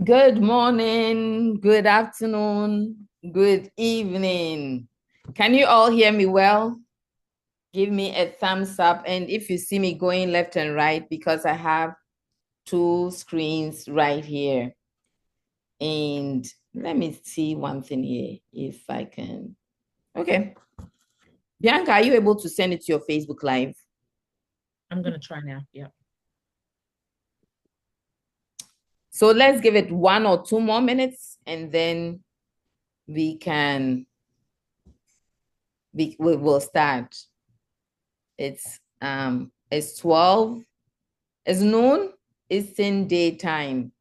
Good morning, good afternoon, good evening. Can you all hear me well? Give me a thumbs up. And if you see me going left and right, because I have two screens right here. And let me see one thing here, if I can. Okay. Bianca, are you able to send it to your Facebook Live? I'm going to try now. Yeah. So let's give it 1 or 2 more minutes and then we will start. It's 12, it's noon, Eastern daytime.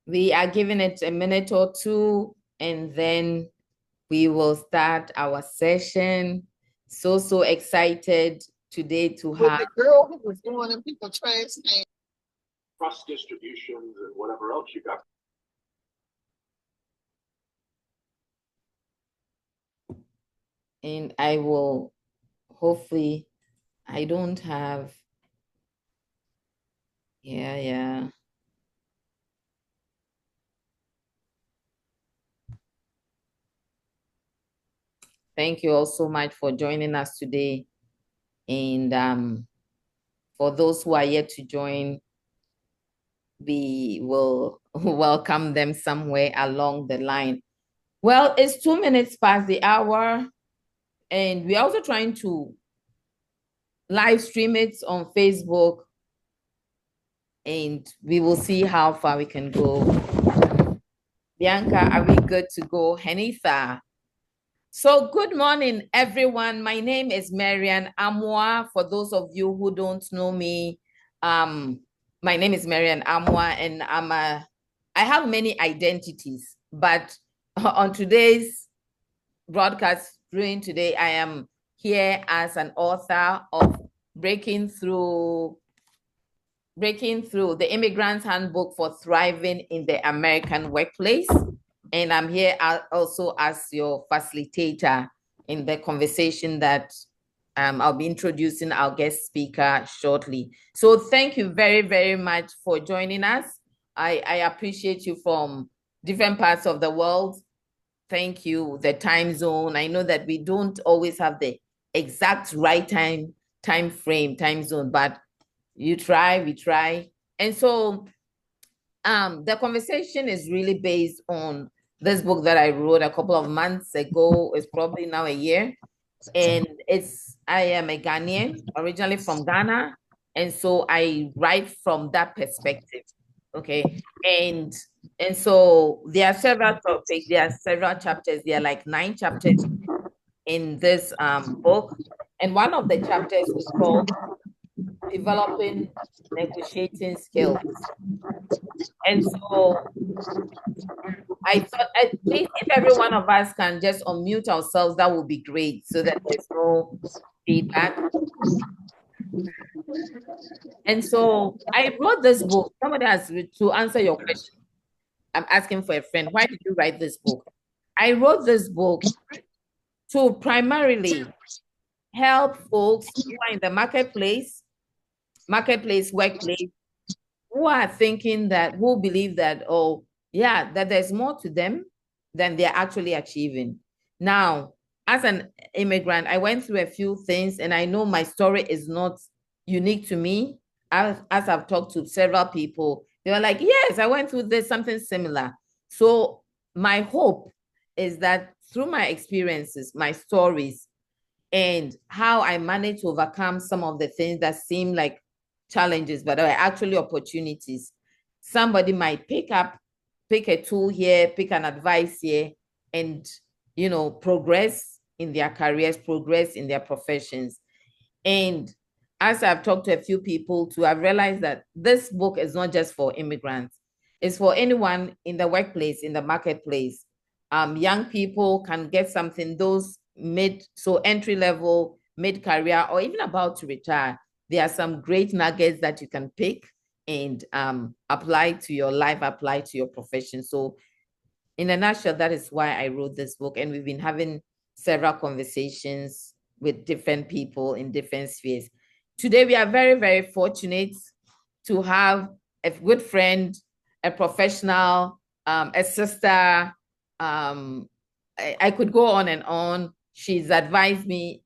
We are giving it a minute or two, and then we will start our session. So excited today to have the girl who was doing them people trans trust distributions and whatever else you got. and I will hopefully, I don't have, yeah. Thank you all so much for joining us today. And for those who are yet to join, we will welcome them somewhere along the line. Well, it's 2 minutes past the hour, and we're also trying to live stream it on Facebook, and we will see how far we can go. Bianca, are we good to go? Henitha. So good morning, everyone. My name is Marian Amwa. For those of you who don't know me, my name is Marian Amwa, and I have many identities, but on today's broadcast during today, I am here as an author of Breaking Through the Immigrant's Handbook for Thriving in the American Workplace. And I'm here also as your facilitator in the conversation that I'll be introducing our guest speaker shortly. So thank you very, very much for joining us. I appreciate you from different parts of the world. Thank you. The time zone. I know that we don't always have the exact right time zone, but you try, we try. And so the conversation is really based on this book that I wrote a couple of months ago. It's probably now a year. And I am a Ghanaian, originally from Ghana. And so I write from that perspective. Okay. And so there are several topics, there are several chapters, there are like 9 chapters in this book. And one of the chapters is called Developing Negotiating Skills. And so I thought at least if every one of us can just unmute ourselves, that would be great so that there's no feedback. And so I wrote this book. Somebody has to answer your question. I'm asking for a friend. Why did you write this book? I wrote this book to primarily help folks who are in the workplace, who are thinking that, who believe that, oh, yeah, that there's more to them than they're actually achieving. Now, as an immigrant, I went through a few things, and I know my story is not unique to me. As I've talked to several people, they were like, yes, I went through this, something similar. So my hope is that through my experiences, my stories, and how I managed to overcome some of the things that seem like challenges, but are actually opportunities. Somebody might pick a tool here, pick an advice here, and progress in their careers, progress in their professions. And as I've talked to a few people too, I've realized that this book is not just for immigrants. It's for anyone in the workplace, in the marketplace. Young people can get something, those entry level, mid-career, or even about to retire. There are some great nuggets that you can pick and apply to your life, apply to your profession. So in a nutshell, that is why I wrote this book. And we've been having several conversations with different people in different spheres. Today, we are very, very fortunate to have a good friend, a professional, a sister. I could go on and on. She's advised me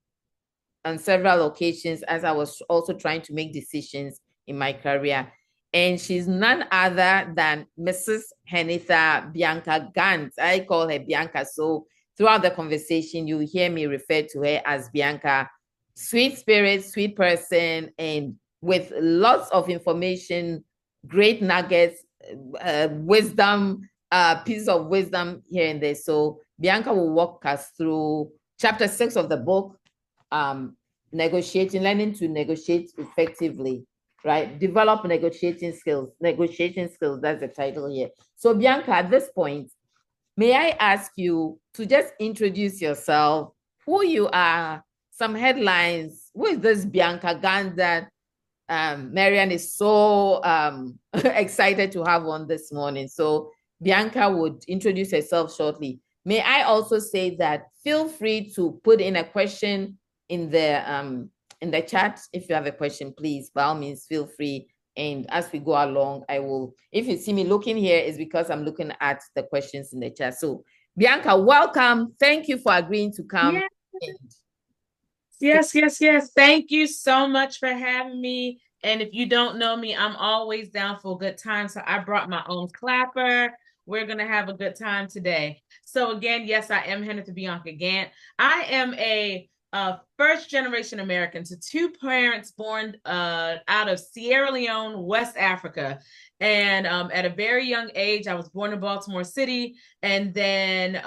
on several occasions as I was also trying to make decisions in my career. And she's none other than Mrs. Henitha Bianca Gant. I call her Bianca. So throughout the conversation, you hear me refer to her as Bianca. Sweet spirit, sweet person, and with lots of information, great nuggets, wisdom, pieces of wisdom here and there. So Bianca will walk us through chapter 6 of the book, learning to negotiate effectively, right? Develop negotiating skills, that's the title here. So Bianca, at this point, may I ask you to just introduce yourself, who you are, some headlines. Who is this Bianca Gant that Marian is so excited to have on this morning? So Bianca would introduce herself shortly. May I also say that feel free to put in a question in the chat. If you have a question, please, by all means, feel free. And as we go along, I will, if you see me looking here, it's because I'm looking at the questions in the chat. So Bianca, welcome. Thank you for agreeing to come. Yes. Yes. Thank you so much for having me. And if you don't know me, I'm always down for a good time. So I brought my own clapper. We're going to have a good time today. So again, yes, I am Henitha Bianca Gant. I am a first-generation American to two parents born out of Sierra Leone, West Africa. And at a very young age, I was born in Baltimore City. And then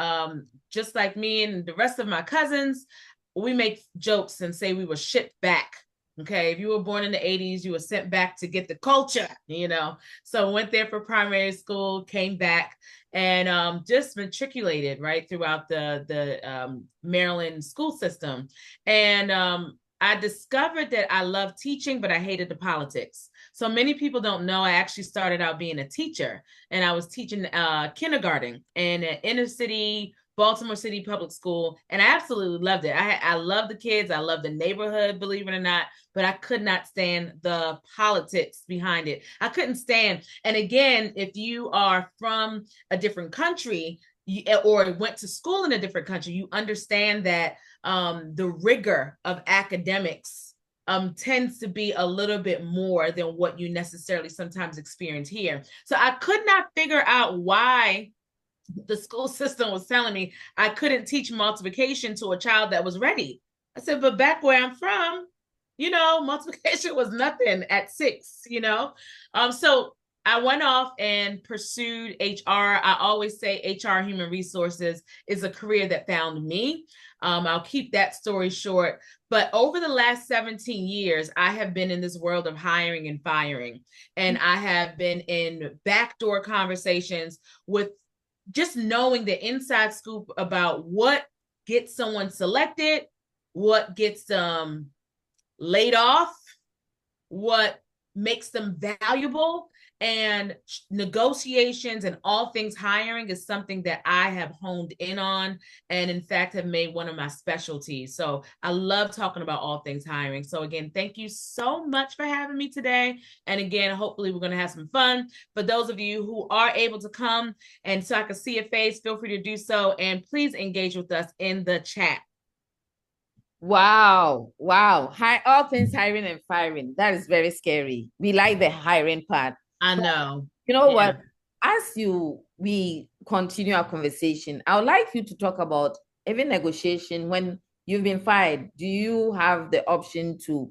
just like me and the rest of my cousins, we make jokes and say we were shipped back. Okay, if you were born in the 80s, you were sent back to get the culture, So went there for primary school, came back, and just matriculated right throughout the Maryland school system. And I discovered that I loved teaching, but I hated the politics. So many people don't know I actually started out being a teacher, and I was teaching kindergarten in an inner city Baltimore City public school, and I absolutely loved it. I love the kids. I love the neighborhood, believe it or not, but I could not stand the politics behind it. I couldn't stand. And again, if you are from a different country or went to school in a different country, you understand that the rigor of academics tends to be a little bit more than what you necessarily sometimes experience here. So I could not figure out why the school system was telling me I couldn't teach multiplication to a child that was ready. I said, but back where I'm from, multiplication was nothing at 6, So I went off and pursued HR. I always say HR, human resources, is a career that found me. I'll keep that story short. But over the last 17 years, I have been in this world of hiring and firing. And I have been in backdoor conversations with just knowing the inside scoop about what gets someone selected, what gets them laid off, what makes them valuable, and negotiations and all things hiring is something that I have honed in on, and in fact have made one of my specialties. So I love talking about all things hiring. So again, thank you so much for having me today. And again, hopefully we're going to have some fun. For those of you who are able to come and so I can see your face, feel free to do so. And please engage with us in the chat. Wow. Wow. All things hiring and firing. That is very scary. We like the hiring part. I But know. you know Yeah. what? As we continue our conversation, I would like you to talk about even negotiation when you've been fired. Do you have the option to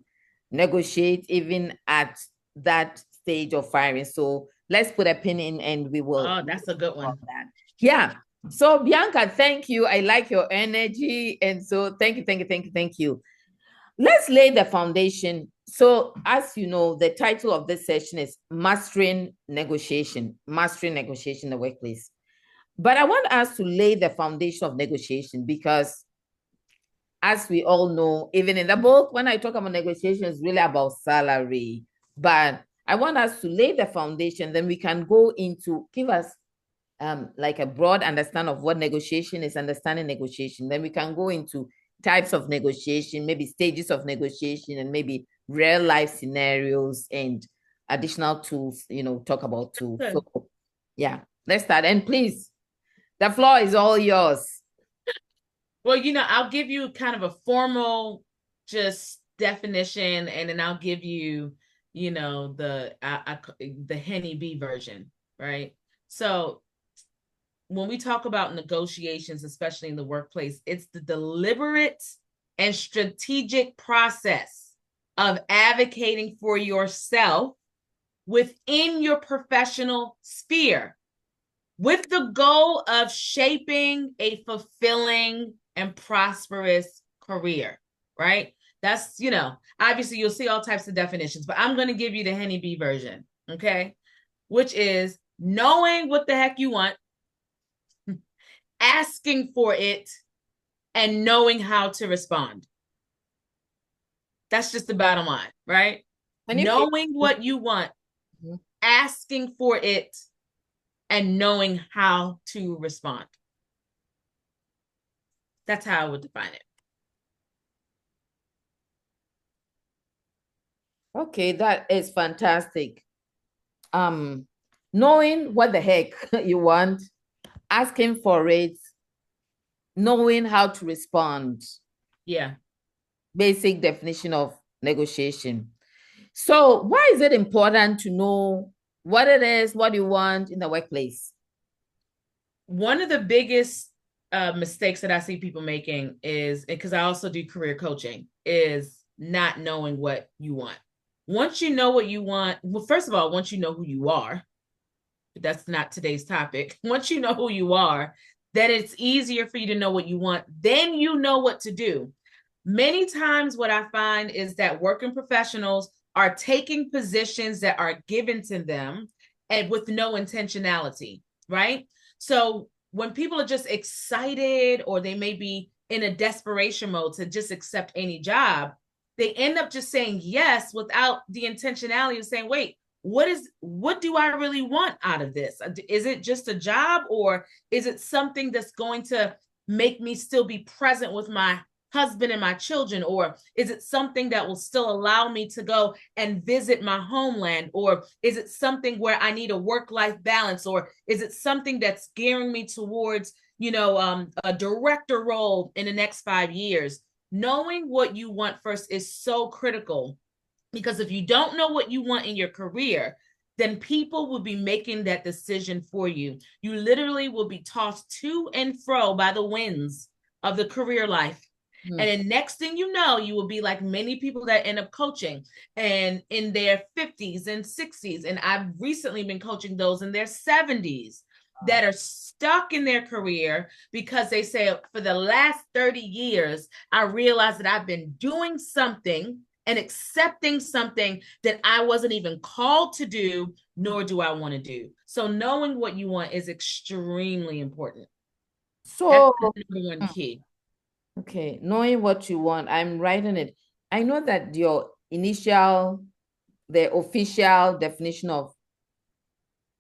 negotiate even at that stage of firing? So let's put a pin in and we will. Oh, that's a good one. That. Yeah. So Bianca, thank you. I like your energy. And so thank you, thank you, thank you, thank you. Let's lay the foundation. So, as you know, the title of this session is Mastering Negotiation in the Workplace. But I want us to lay the foundation of negotiation because, as we all know, even in the book, when I talk about negotiation, it's really about salary. But I want us to lay the foundation, then we can go into give us like a broad understanding of what negotiation is, understanding negotiation. Then we can go into types of negotiation, maybe stages of negotiation, and maybe real life scenarios and additional tools, talk about tools. Good. So yeah, let's start. And please, the floor is all yours. Well, I'll give you kind of a formal just definition, and then I'll give you, the Henny B version, right? So when we talk about negotiations, especially in the workplace, it's the deliberate and strategic process of advocating for yourself within your professional sphere with the goal of shaping a fulfilling and prosperous career, right? That's, obviously you'll see all types of definitions, but I'm going to give you the Henny B version, okay? Which is knowing what the heck you want, asking for it, and knowing how to respond. That's just the bottom line, right? Knowing what you want, asking for it, and knowing how to respond. That's how I would define it. Okay, that is fantastic. Knowing what the heck you want, asking for it, knowing how to respond. Yeah. Basic definition of negotiation. So why is it important to know what it is, what you want in the workplace? One of the biggest mistakes that I see people making is, because I also do career coaching, is not knowing what you want. Once you know what you want, well, first of all, once you know who you are, but that's not today's topic. Once you know who you are, then it's easier for you to know what you want. Then you know what to do. Many times what I find is that working professionals are taking positions that are given to them and with no intentionality, right? So when people are just excited or they may be in a desperation mode to just accept any job, they end up just saying yes without the intentionality of saying, wait, what do I really want out of this? Is it just a job, or is it something that's going to make me still be present with my husband and my children? Or is it something that will still allow me to go and visit my homeland? Or is it something where I need a work-life balance? Or is it something that's gearing me towards, a director role in the next 5 years? Knowing what you want first is so critical, because if you don't know what you want in your career, then people will be making that decision for you. You literally will be tossed to and fro by the winds of the career life. And then next thing you know, you will be like many people that end up coaching and in their 50s and 60s. And I've recently been coaching those in their 70s that are stuck in their career because they say, for the last 30 years, I realized that I've been doing something and accepting something that I wasn't even called to do, nor do I want to do. So knowing what you want is extremely important. So that's the number one key. Okay, knowing what you want, I'm writing it. I know that the official definition of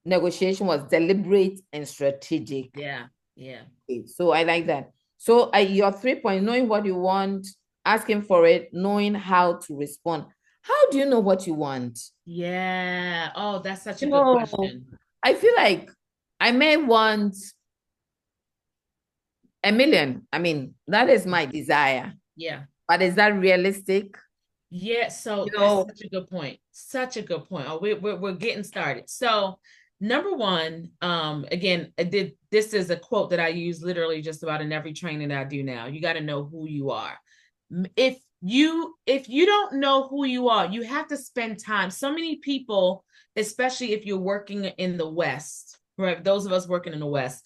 negotiation was deliberate and strategic. Yeah. Okay, so I like that. So your 3 points, knowing what you want, asking for it, knowing how to respond. How do you know what you want? Yeah. Oh, that's such a good question. I feel like I may want $1 million. I mean, that is my desire. Yeah. But is that realistic? Yeah, so You that's know, such a good point. Such a good point. Oh, we're getting started. So number one, again, this is a quote that I use literally just about in every training that I do now. You got to know who you are. If you don't know who you are, you have to spend time. So many people, especially if you're working in the West, right? Those of us working in the West,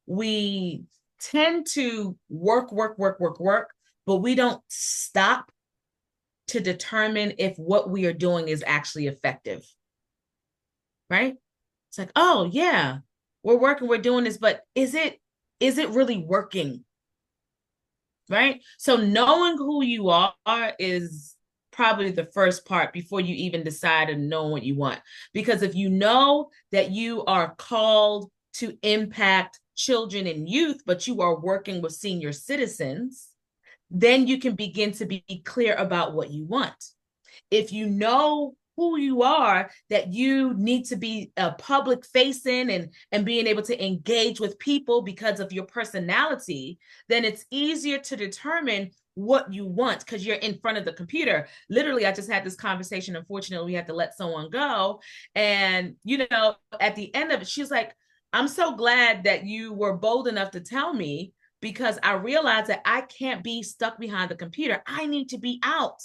we tend to work, but we don't stop to determine if what we are doing is actually effective, right? It's like, oh yeah, we're working, we're doing this, but is it really working? Right? So knowing who you are is probably the first part before you even decide and know what you want. Because if you know that you are called to impact children and youth, but you are working with senior citizens, then you can begin to be clear about what you want. If you know who you are, that you need to be public facing and being able to engage with people because of your personality, then it's easier to determine what you want because you're in front of the computer. Literally, I just had this conversation. Unfortunately, we had to let someone go. And, at the end of it, she's like, I'm so glad that you were bold enough to tell me, because I realized that I can't be stuck behind the computer. I need to be out.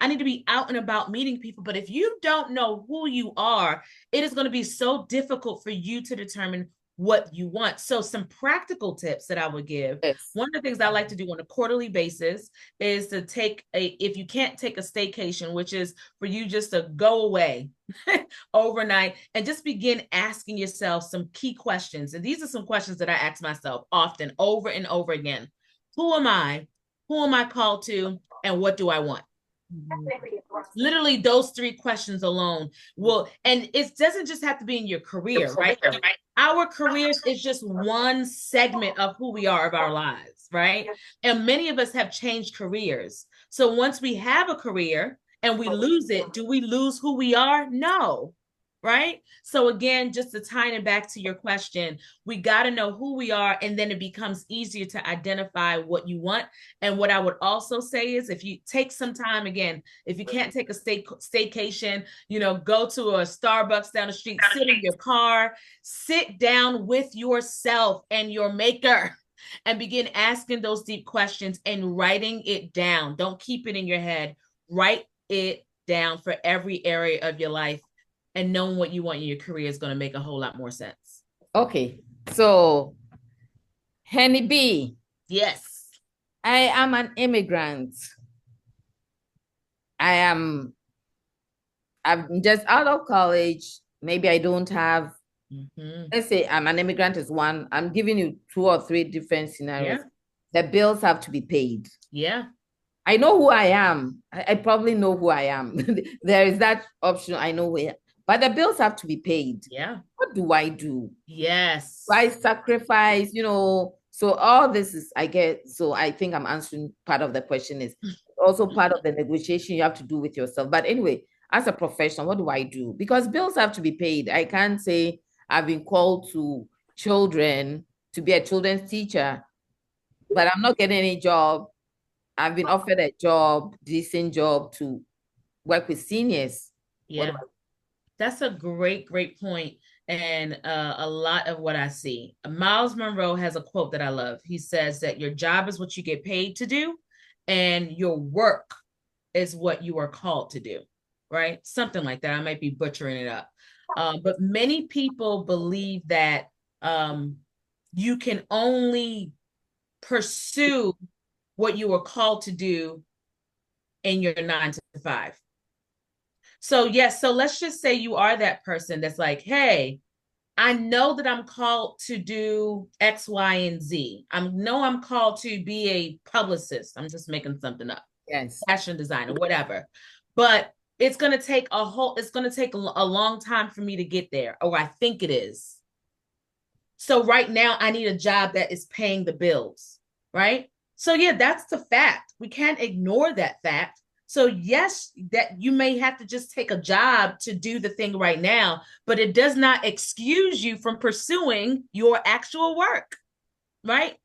I need to be out and about meeting people. But if you don't know who you are, it is going to be so difficult for you to determine what you want. So some practical tips that I would give. yes. One of the things I like to do on a quarterly basis is to if you can't take a staycation, which is for you just to go away overnight and just begin asking yourself some key questions. And these are some questions that I ask myself often, over and over again. Who am I? Who am I called to? And what do I want? Literally those three questions alone will, and it doesn't just have to be in your career, right? Our careers is just one segment of who we are, of our lives, right? And many of us have changed careers. So once we have a career and we lose it, do we lose who we are? No. Right? So again, just to tie it back to your question, we got to know who we are, and then it becomes easier to identify what you want. And what I would also say is, if you take some time, again, if you can't take a staycation, go to a Starbucks down the street, sit in your car, sit down with yourself and your maker and begin asking those deep questions and writing it down. Don't keep it in your head. Write it down for every area of your life. And knowing what you want in your career is going to make a whole lot more sense. Okay. So, Henny B. Yes. I am an immigrant. I'm just out of college. Maybe I don't have, let's say I'm an immigrant is one. I'm giving you 2 or 3 different scenarios. Yeah. The bills have to be paid. Yeah. I know who I am. I probably know who I am. There is that option. I know where. But the bills have to be paid. Yeah. What do I do? Yes. I sacrifice, so all this is, so I think I'm answering part of the question is also part of the negotiation you have to do with yourself. But anyway, as a professional, what do I do? Because bills have to be paid. I can't say I've been called to children to be a children's teacher, but I'm not getting any job. I've been offered a job, decent job, to work with seniors. Yeah. That's a great point. And a lot of what I see. Miles Monroe has a quote that I love. He says that your job is what you get paid to do, and your work is what you are called to do, right? Something like that. I might be butchering it up. But many people believe that you can only pursue what you were called to do in your 9 to 5. So yes, so let's just say you are that person that's like, hey, I know that I'm called to do X, Y, and Z. I know I'm called to be a publicist. I'm just making something up. Yes. Fashion designer, whatever. But it's going to take a long time for me to get there, or I think it is. So right now I need a job that is paying the bills, right? So yeah, that's the fact. We can't ignore that fact. So yes, that you may have to just take a job to do the thing right now, but it does not excuse you from pursuing your actual work, right?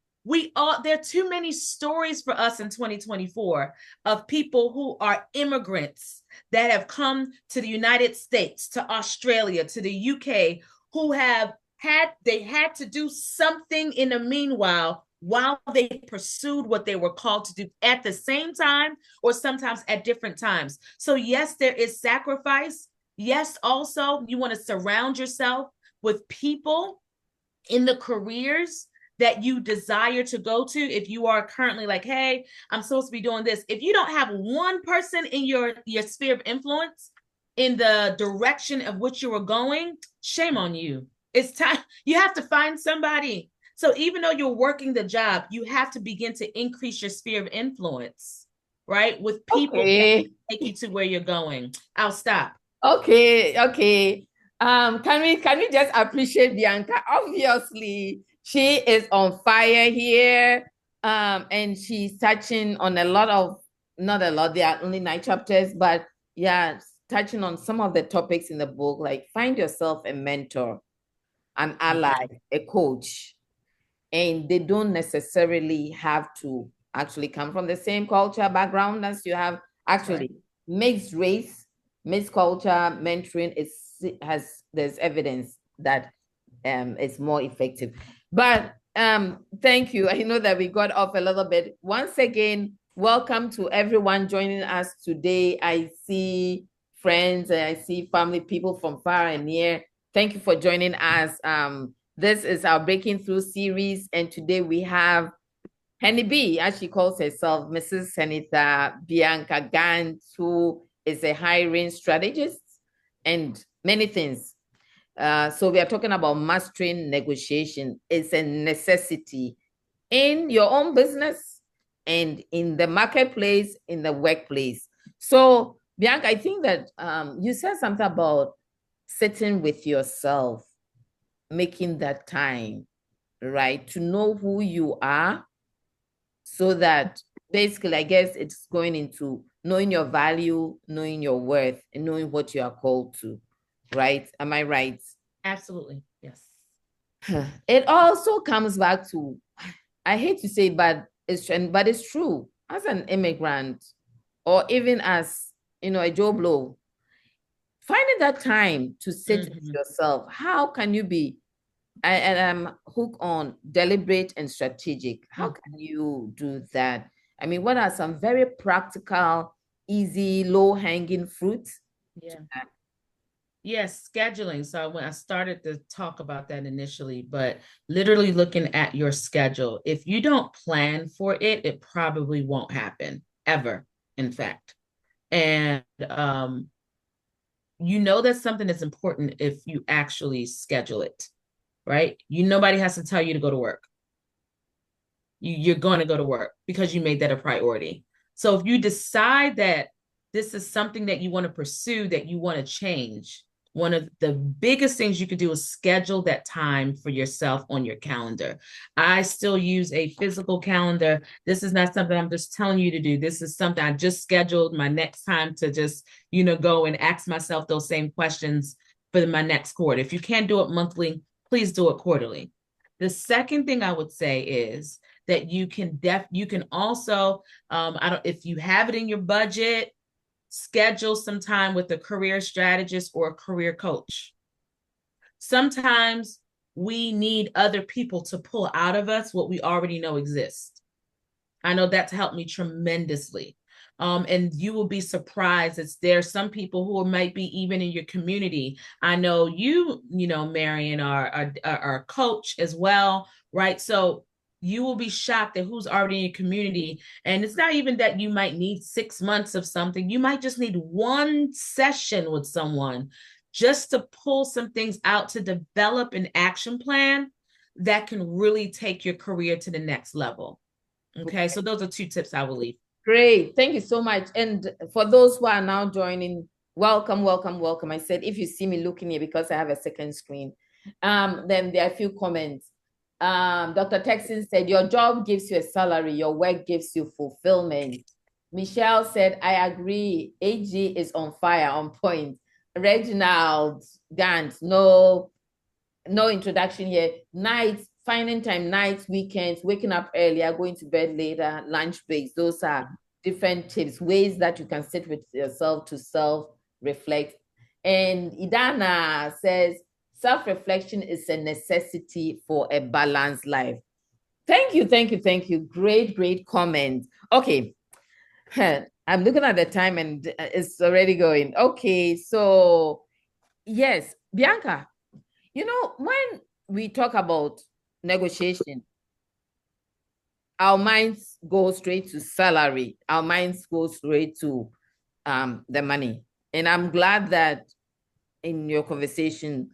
there are too many stories for us in 2024 of people who are immigrants that have come to the United States, to Australia, to the UK, who had to do something in the meanwhile while they pursued what they were called to do at the same time, or sometimes at different times. So yes, there is sacrifice. Yes, also you want to surround yourself with people in the careers that you desire to go to. If you are currently like, hey, I'm supposed to be doing this. If you don't have one person in your sphere of influence in the direction of which you are going, shame on you. It's time. You have to find somebody. So even though you're working the job, you have to begin to increase your sphere of influence, right? With people that take you to where you're going. I'll stop. Okay. Can we just appreciate Bianca? Obviously, she is on fire here. And she's touching on not a lot, there are only 9 chapters, but yeah, touching on some of the topics in the book, like find yourself a mentor, an ally, a coach. And they don't necessarily have to actually come from the same culture background as you have. Actually, mixed race, mixed culture mentoring there's evidence that it's more effective. But thank you. I know that we got off a little bit. Once again, welcome to everyone joining us today. I see friends and I see family, people from far and near. Thank you for joining us. This is our Breaking Through series, and today we have Henny B, as she calls herself, Mrs. Senator Bianca Gant, who is a hiring strategist and many things. So we are talking about mastering negotiation. It's a necessity in your own business and in the marketplace, in the workplace. So Bianca, I think that you said something about sitting with yourself, making that time, right, to know who you are, so that basically, I guess it's going into knowing your value, knowing your worth, and knowing what you are called to, right? Am I right? Absolutely, yes. It also comes back to, I hate to say, but it's true. As an immigrant, or even as a Joe Blow, finding that time to sit with yourself. How can you be? And I'm hooked on deliberate and strategic. How can you do that? I mean, what are some very practical, easy, low-hanging fruits? Yeah. Yes, scheduling. So when I started to talk about that initially, but literally looking at your schedule, if you don't plan for it, it probably won't happen ever, in fact. And you know that's something that's important if you actually schedule it, right? Nobody has to tell you to go to work. You're going to go to work because you made that a priority. So if you decide that this is something that you want to pursue, that you want to change, one of the biggest things you could do is schedule that time for yourself on your calendar. I still use a physical calendar. This is not something I'm just telling you to do. This is something I just scheduled my next time to just, go and ask myself those same questions for my next quarter. If you can't do it monthly, please do it quarterly. The second thing I would say is that you can also, if you have it in your budget, schedule some time with a career strategist or a career coach. Sometimes we need other people to pull out of us what we already know exists. I know that's helped me tremendously. And you will be surprised. There's some people who might be even in your community. I know Marion, are a coach as well, right? So you will be shocked at who's already in your community. And it's not even that you might need 6 months of something. You might just need one session with someone just to pull some things out, to develop an action plan that can really take your career to the next level. Okay, so those are 2 tips I will leave. Great, thank you so much. And for those who are now joining, welcome. I said, if you see me looking here because I have a second screen, then there are a few comments. Dr. Texan said, your job gives you a salary, your work gives you fulfillment. Michelle said, I agree. AG is on fire, on point. Reginald Gant, no introduction here. Night finding time, nights, weekends, waking up earlier, going to bed later, lunch breaks. Those are different tips, ways that you can sit with yourself to self-reflect. And Idana says, self-reflection is a necessity for a balanced life. Thank you, thank you, thank you. Great, great comment. Okay. I'm looking at the time and it's already going. Okay, so yes, Bianca, when we talk about negotiation, our minds go straight to salary. Our minds go straight to the money. And I'm glad that in your conversation,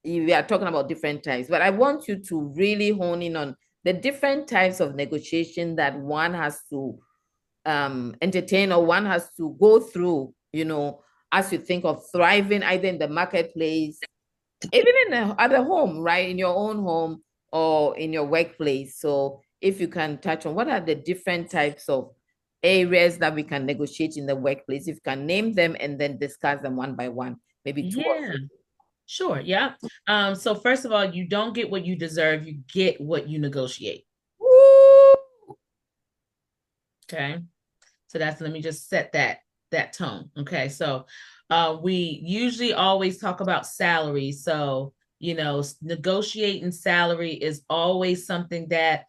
we are talking about different types, but I want you to really hone in on the different types of negotiation that one has to entertain or one has to go through, as you think of thriving either in the marketplace, even at the home, right? In your own home or in your workplace. So if you can touch on what are the different types of areas that we can negotiate in the workplace, if you can name them and then discuss them one by one, maybe two or three. Sure. Yeah. So first of all, you don't get what you deserve. You get what you negotiate. Woo! Okay. So let me just set that tone. Okay. So we usually always talk about salary. So, negotiating salary is always something that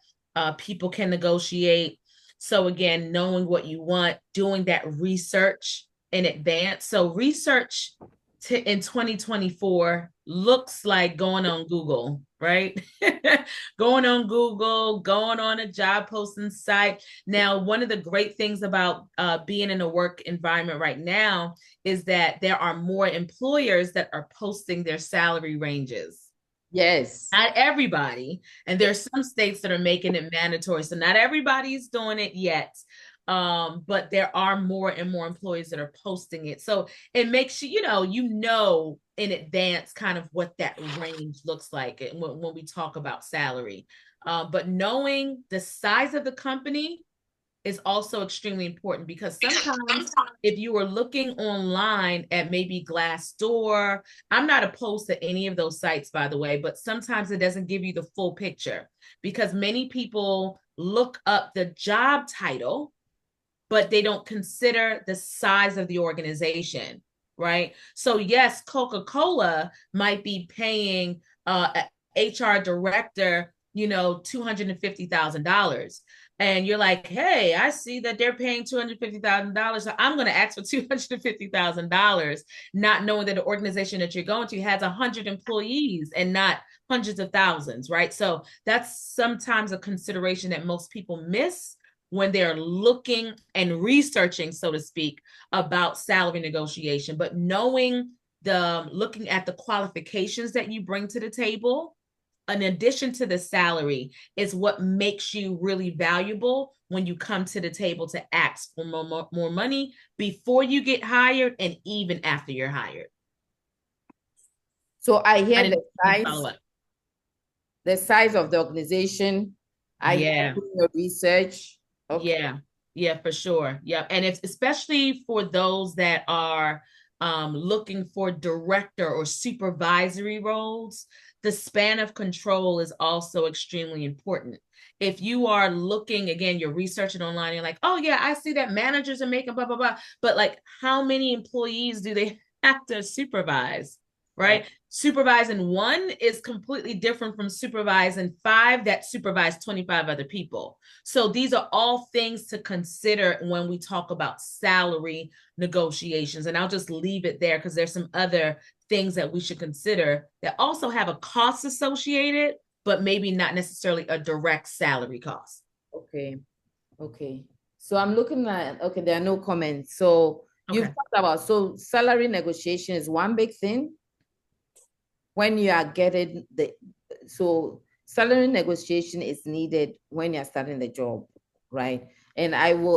people can negotiate. So again, knowing what you want, doing that research in advance. So research in 2024 looks like going on Google, right? Going on Google, going on a job posting site. Now, one of the great things about being in a work environment right now is that there are more employers that are posting their salary ranges. Yes. Not everybody. And there's some states that are making it mandatory. So not everybody is doing it yet. But there are more and more employees that are posting it. So it makes you know in advance kind of what that range looks like when we talk about salary. But knowing the size of the company is also extremely important, because sometimes if you are looking online at maybe Glassdoor, I'm not opposed to any of those sites, by the way, but sometimes it doesn't give you the full picture, because many people look up the job title, but they don't consider the size of the organization, right? So yes, Coca-Cola might be paying an HR director, $250,000. And you're like, hey, I see that they're paying $250,000. So I'm going to ask for $250,000, not knowing that the organization that you're going to has 100 employees and not hundreds of thousands, right? So that's sometimes a consideration that most people miss when they're looking and researching, so to speak, about salary negotiation. But looking at the qualifications that you bring to the table, in addition to the salary, is what makes you really valuable when you come to the table to ask for more money before you get hired and even after you're hired. So I hear the size of the organization. I hear your research. Okay. Yeah, for sure. Yeah. And it's especially for those that are looking for director or supervisory roles, the span of control is also extremely important. If you are looking, again, you're researching online, you're like, oh yeah, I see that managers are making blah, blah, blah. But like, how many employees do they have to supervise? Right? Supervising one is completely different from supervising 5 that supervise 25 other people. So these are all things to consider when we talk about salary negotiations. And I'll just leave it there because there's some other things that we should consider that also have a cost associated, but maybe not necessarily a direct salary cost. Okay. So I'm looking at, there are no comments. So you've talked about, salary negotiation is one big thing. When you are getting salary negotiation is needed when you're starting the job, right? And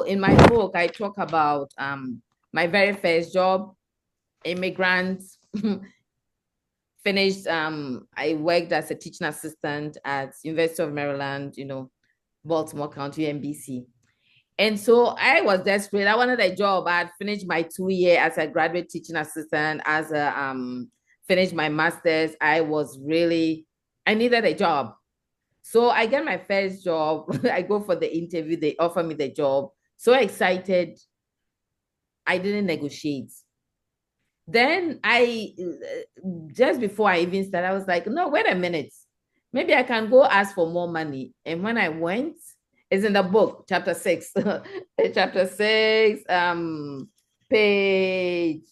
in my book, I talk about my very first job, immigrants, finished, I worked as a teaching assistant at University of Maryland, Baltimore County, NBC. And so I was desperate. I wanted a job. I had finished my 2-year as a graduate teaching assistant, finished my master's. I needed a job. So I get my first job. I go for the interview. They offer me the job. So excited. I didn't negotiate. Then just before I even started, I was like, no, wait a minute. Maybe I can go ask for more money. And when I went, it's in the book, chapter 6. Chapter 6, page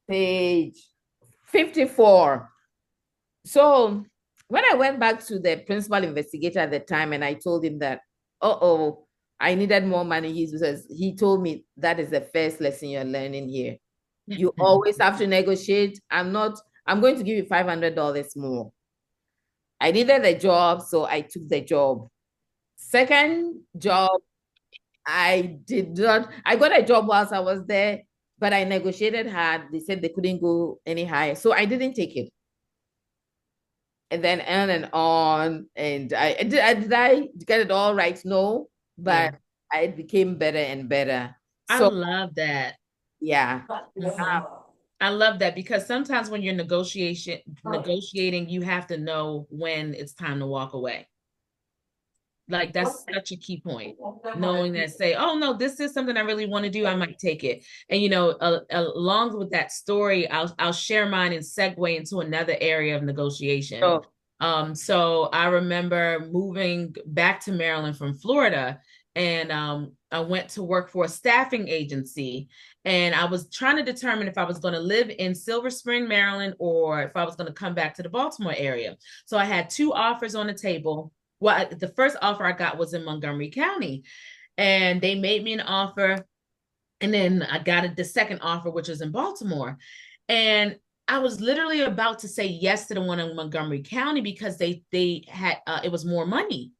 page 54. So when I went back to the principal investigator at the time and I told him that, I needed more money, he told me that is the first lesson you're learning here. You always have to negotiate. I'm going to give you $500 more. I needed a job, so I took the job. Second job, I got a job whilst I was there, but I negotiated hard. They said they couldn't go any higher, so I didn't take it. And then on and on, and did I get it all right? No, but yeah. It became better and better. So, I love that. Yeah. I love that, because sometimes when you're negotiating, you have to know when it's time to walk away. Like, that's such a key point, knowing that, say, oh no, this is something I really want to do, I might take it. And along with that story, I'll share mine and segue into another area of negotiation. Oh. So I remember moving back to Maryland from Florida, and I went to work for a staffing agency, and I was trying to determine if I was going to live in Silver Spring, Maryland, or if I was going to come back to the Baltimore area. So I had 2 offers on the table. Well, the first offer I got was in Montgomery County, and they made me an offer. And then I got the second offer, which was in Baltimore. And I was literally about to say yes to the one in Montgomery County because they had, it was more money.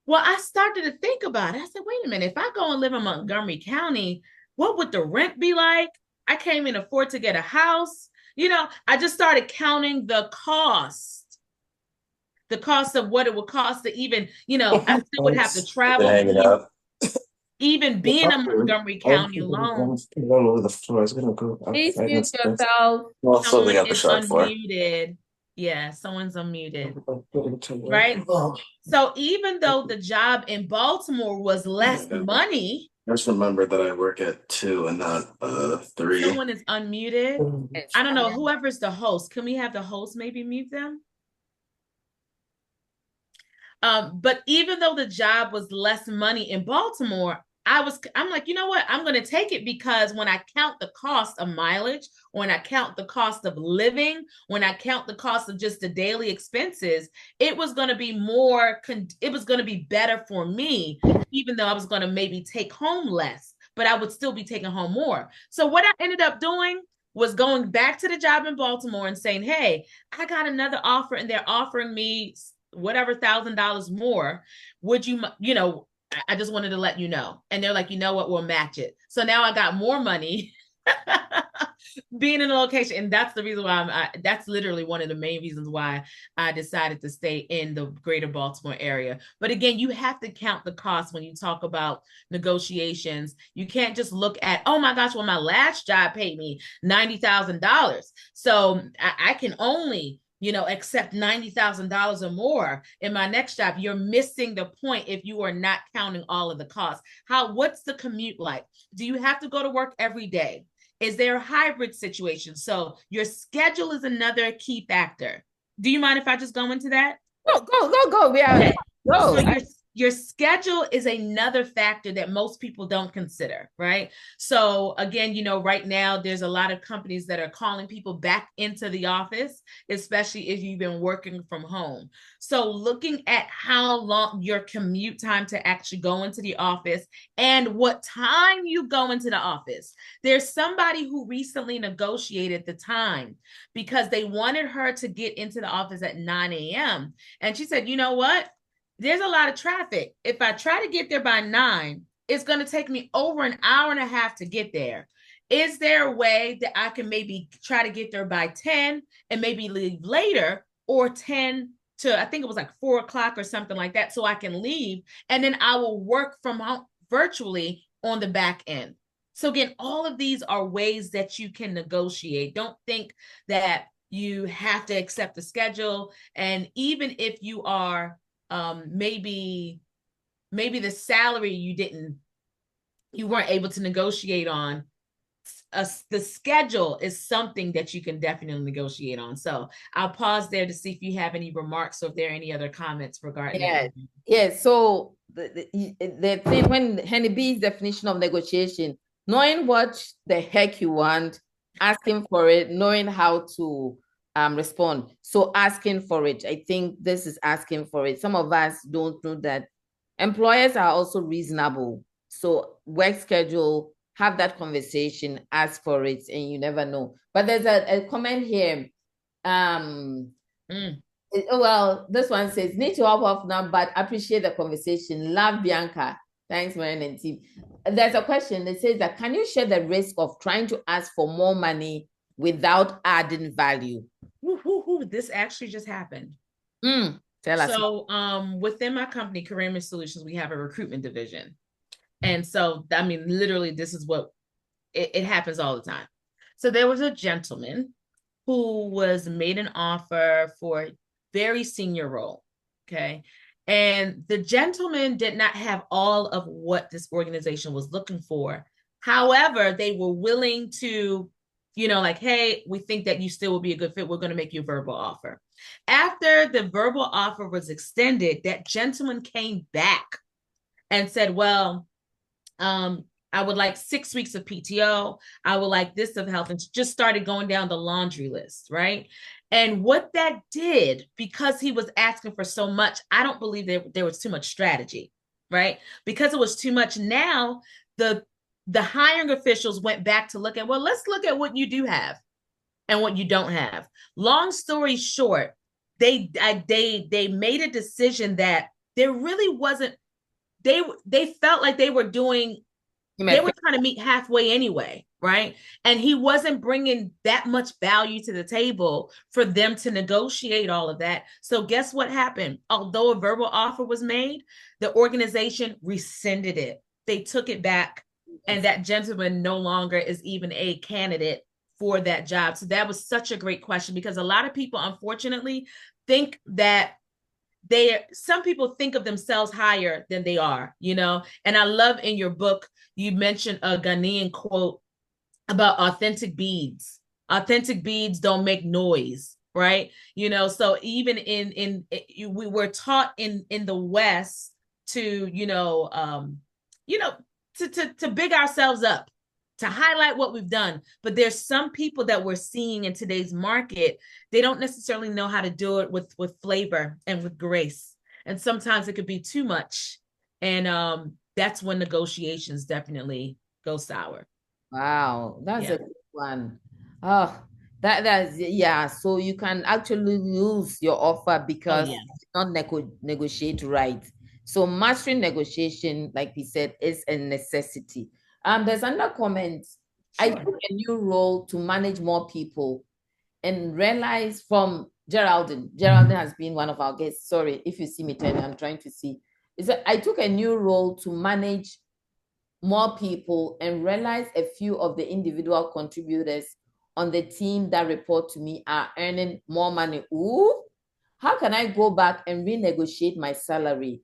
Well, I started to think about it. I said, wait a minute, if I go and live in Montgomery County, what would the rent be like? I can't even afford to get a house. I just started counting the cost of what it would cost to even, I still would have to travel. Even being in Montgomery County alone. I don't know where the floor is gonna go. Please mute yourself. Someone is unmuted. Yeah, someone's unmuted. Right? So even though the job in Baltimore was less money. Just remember that I work at 2 and not 3. Someone is unmuted. I don't know, whoever's the host. Can we have the host maybe mute them? But even though the job was less money in Baltimore, I'm like, you know what? I'm going to take it, because when I count the cost of mileage, when I count the cost of living, when I count the cost of just the daily expenses, it was going to be it was going to be better for me, even though I was going to maybe take home less, but I would still be taking home more. So what I ended up doing was going back to the job in Baltimore and saying, hey, I got another offer and they're offering me whatever $1,000 more. Would you, I just wanted to let you know. And they're like, you know what, we'll match it. So now I got more money being in a location. And that's the reason why that's literally one of the main reasons why I decided to stay in the greater Baltimore area. But again, you have to count the cost when you talk about negotiations. You can't just look at, oh my gosh, well, my last job paid me $90,000. So I can only accept $90,000 or more in my next job. You're missing the point if you are not counting all of the costs. What's the commute like? Do you have to go to work every day? Is there a hybrid situation? So your schedule is another key factor. Do you mind if I just go into that? Go. Yeah. Okay. Go. So your schedule is another factor that most people don't consider, right? So again, right now there's a lot of companies that are calling people back into the office, especially if you've been working from home. So looking at how long your commute time to actually go into the office and what time you go into the office. There's somebody who recently negotiated the time because they wanted her to get into the office at 9 a.m. And she said, you know what? There's a lot of traffic. If I try to get there by 9, it's going to take me over an hour and a half to get there. Is there a way that I can maybe try to get there by 10 and maybe leave later, or 10 to, I think it was like 4 o'clock or something like that, so I can leave, and then I will work from home virtually on the back end. So again, all of these are ways that you can negotiate. Don't think that you have to accept the schedule. And even if you are maybe the salary you weren't able to negotiate on, the schedule is something that you can definitely negotiate on. So I'll pause there to see if you have any remarks or if there are any other comments regarding that. Yeah. So the thing, when Henny B's definition of negotiation, knowing what the heck you want, asking for it, knowing how to respond. So asking for it, I think this is asking for it. Some of us don't know that employers are also reasonable. So work schedule, have that conversation, ask for it, and you never know. But there's a comment here. Well, this one says, need to hop off now, but appreciate the conversation. Love Bianca. Thanks, Marian and team. There's a question that says that, can you share the risk of trying to ask for more money without adding value? This actually just happened. Tell us. So within my company, Career Solutions, we have a recruitment division. And so, I mean, literally, this is what it happens all the time. So there was a gentleman who was made an offer for a very senior role. Okay. And the gentleman did not have all of what this organization was looking for. However, they were willing to, like, hey, we think that you still will be a good fit. We're going to make you a verbal offer. After the verbal offer was extended, that gentleman came back and said, well, I would like 6 weeks of PTO. I would like this of health, and just started going down the laundry list, right? And what that did, because he was asking for so much, I don't believe there was too much strategy, right? Because it was too much. Now the hiring officials went back to look at, well, let's look at what you do have and what you don't have. Long story short, they made a decision that there really wasn't. They felt like they were trying to meet halfway anyway, right? And he wasn't bringing that much value to the table for them to negotiate all of that. So guess what happened? Although a verbal offer was made, the organization rescinded it. They took it back, and that gentleman no longer is even a candidate for that job. So that was such a great question, because a lot of people, unfortunately, think that some people think of themselves higher than they are, And I love in your book, you mentioned a Ghanaian quote about authentic beads. Authentic beads don't make noise, right? So even we were taught in the West to, to big ourselves up, to highlight what we've done. But there's some people that we're seeing in today's market, they don't necessarily know how to do it with flavor and with grace. And sometimes it could be too much. And that's when negotiations definitely go sour. Wow, that's a good one. Oh, that's yeah. So you can actually lose your offer because you don't negotiate right. So mastering negotiation, like we said, is a necessity. There's another comment. Sure. I took a new role to manage more people and realized from Geraldine. Geraldine has been one of our guests. Sorry, if you see me turning, I'm trying to see. I took a new role to manage more people and realized a few of the individual contributors on the team that report to me are earning more money. Ooh, how can I go back and renegotiate my salary?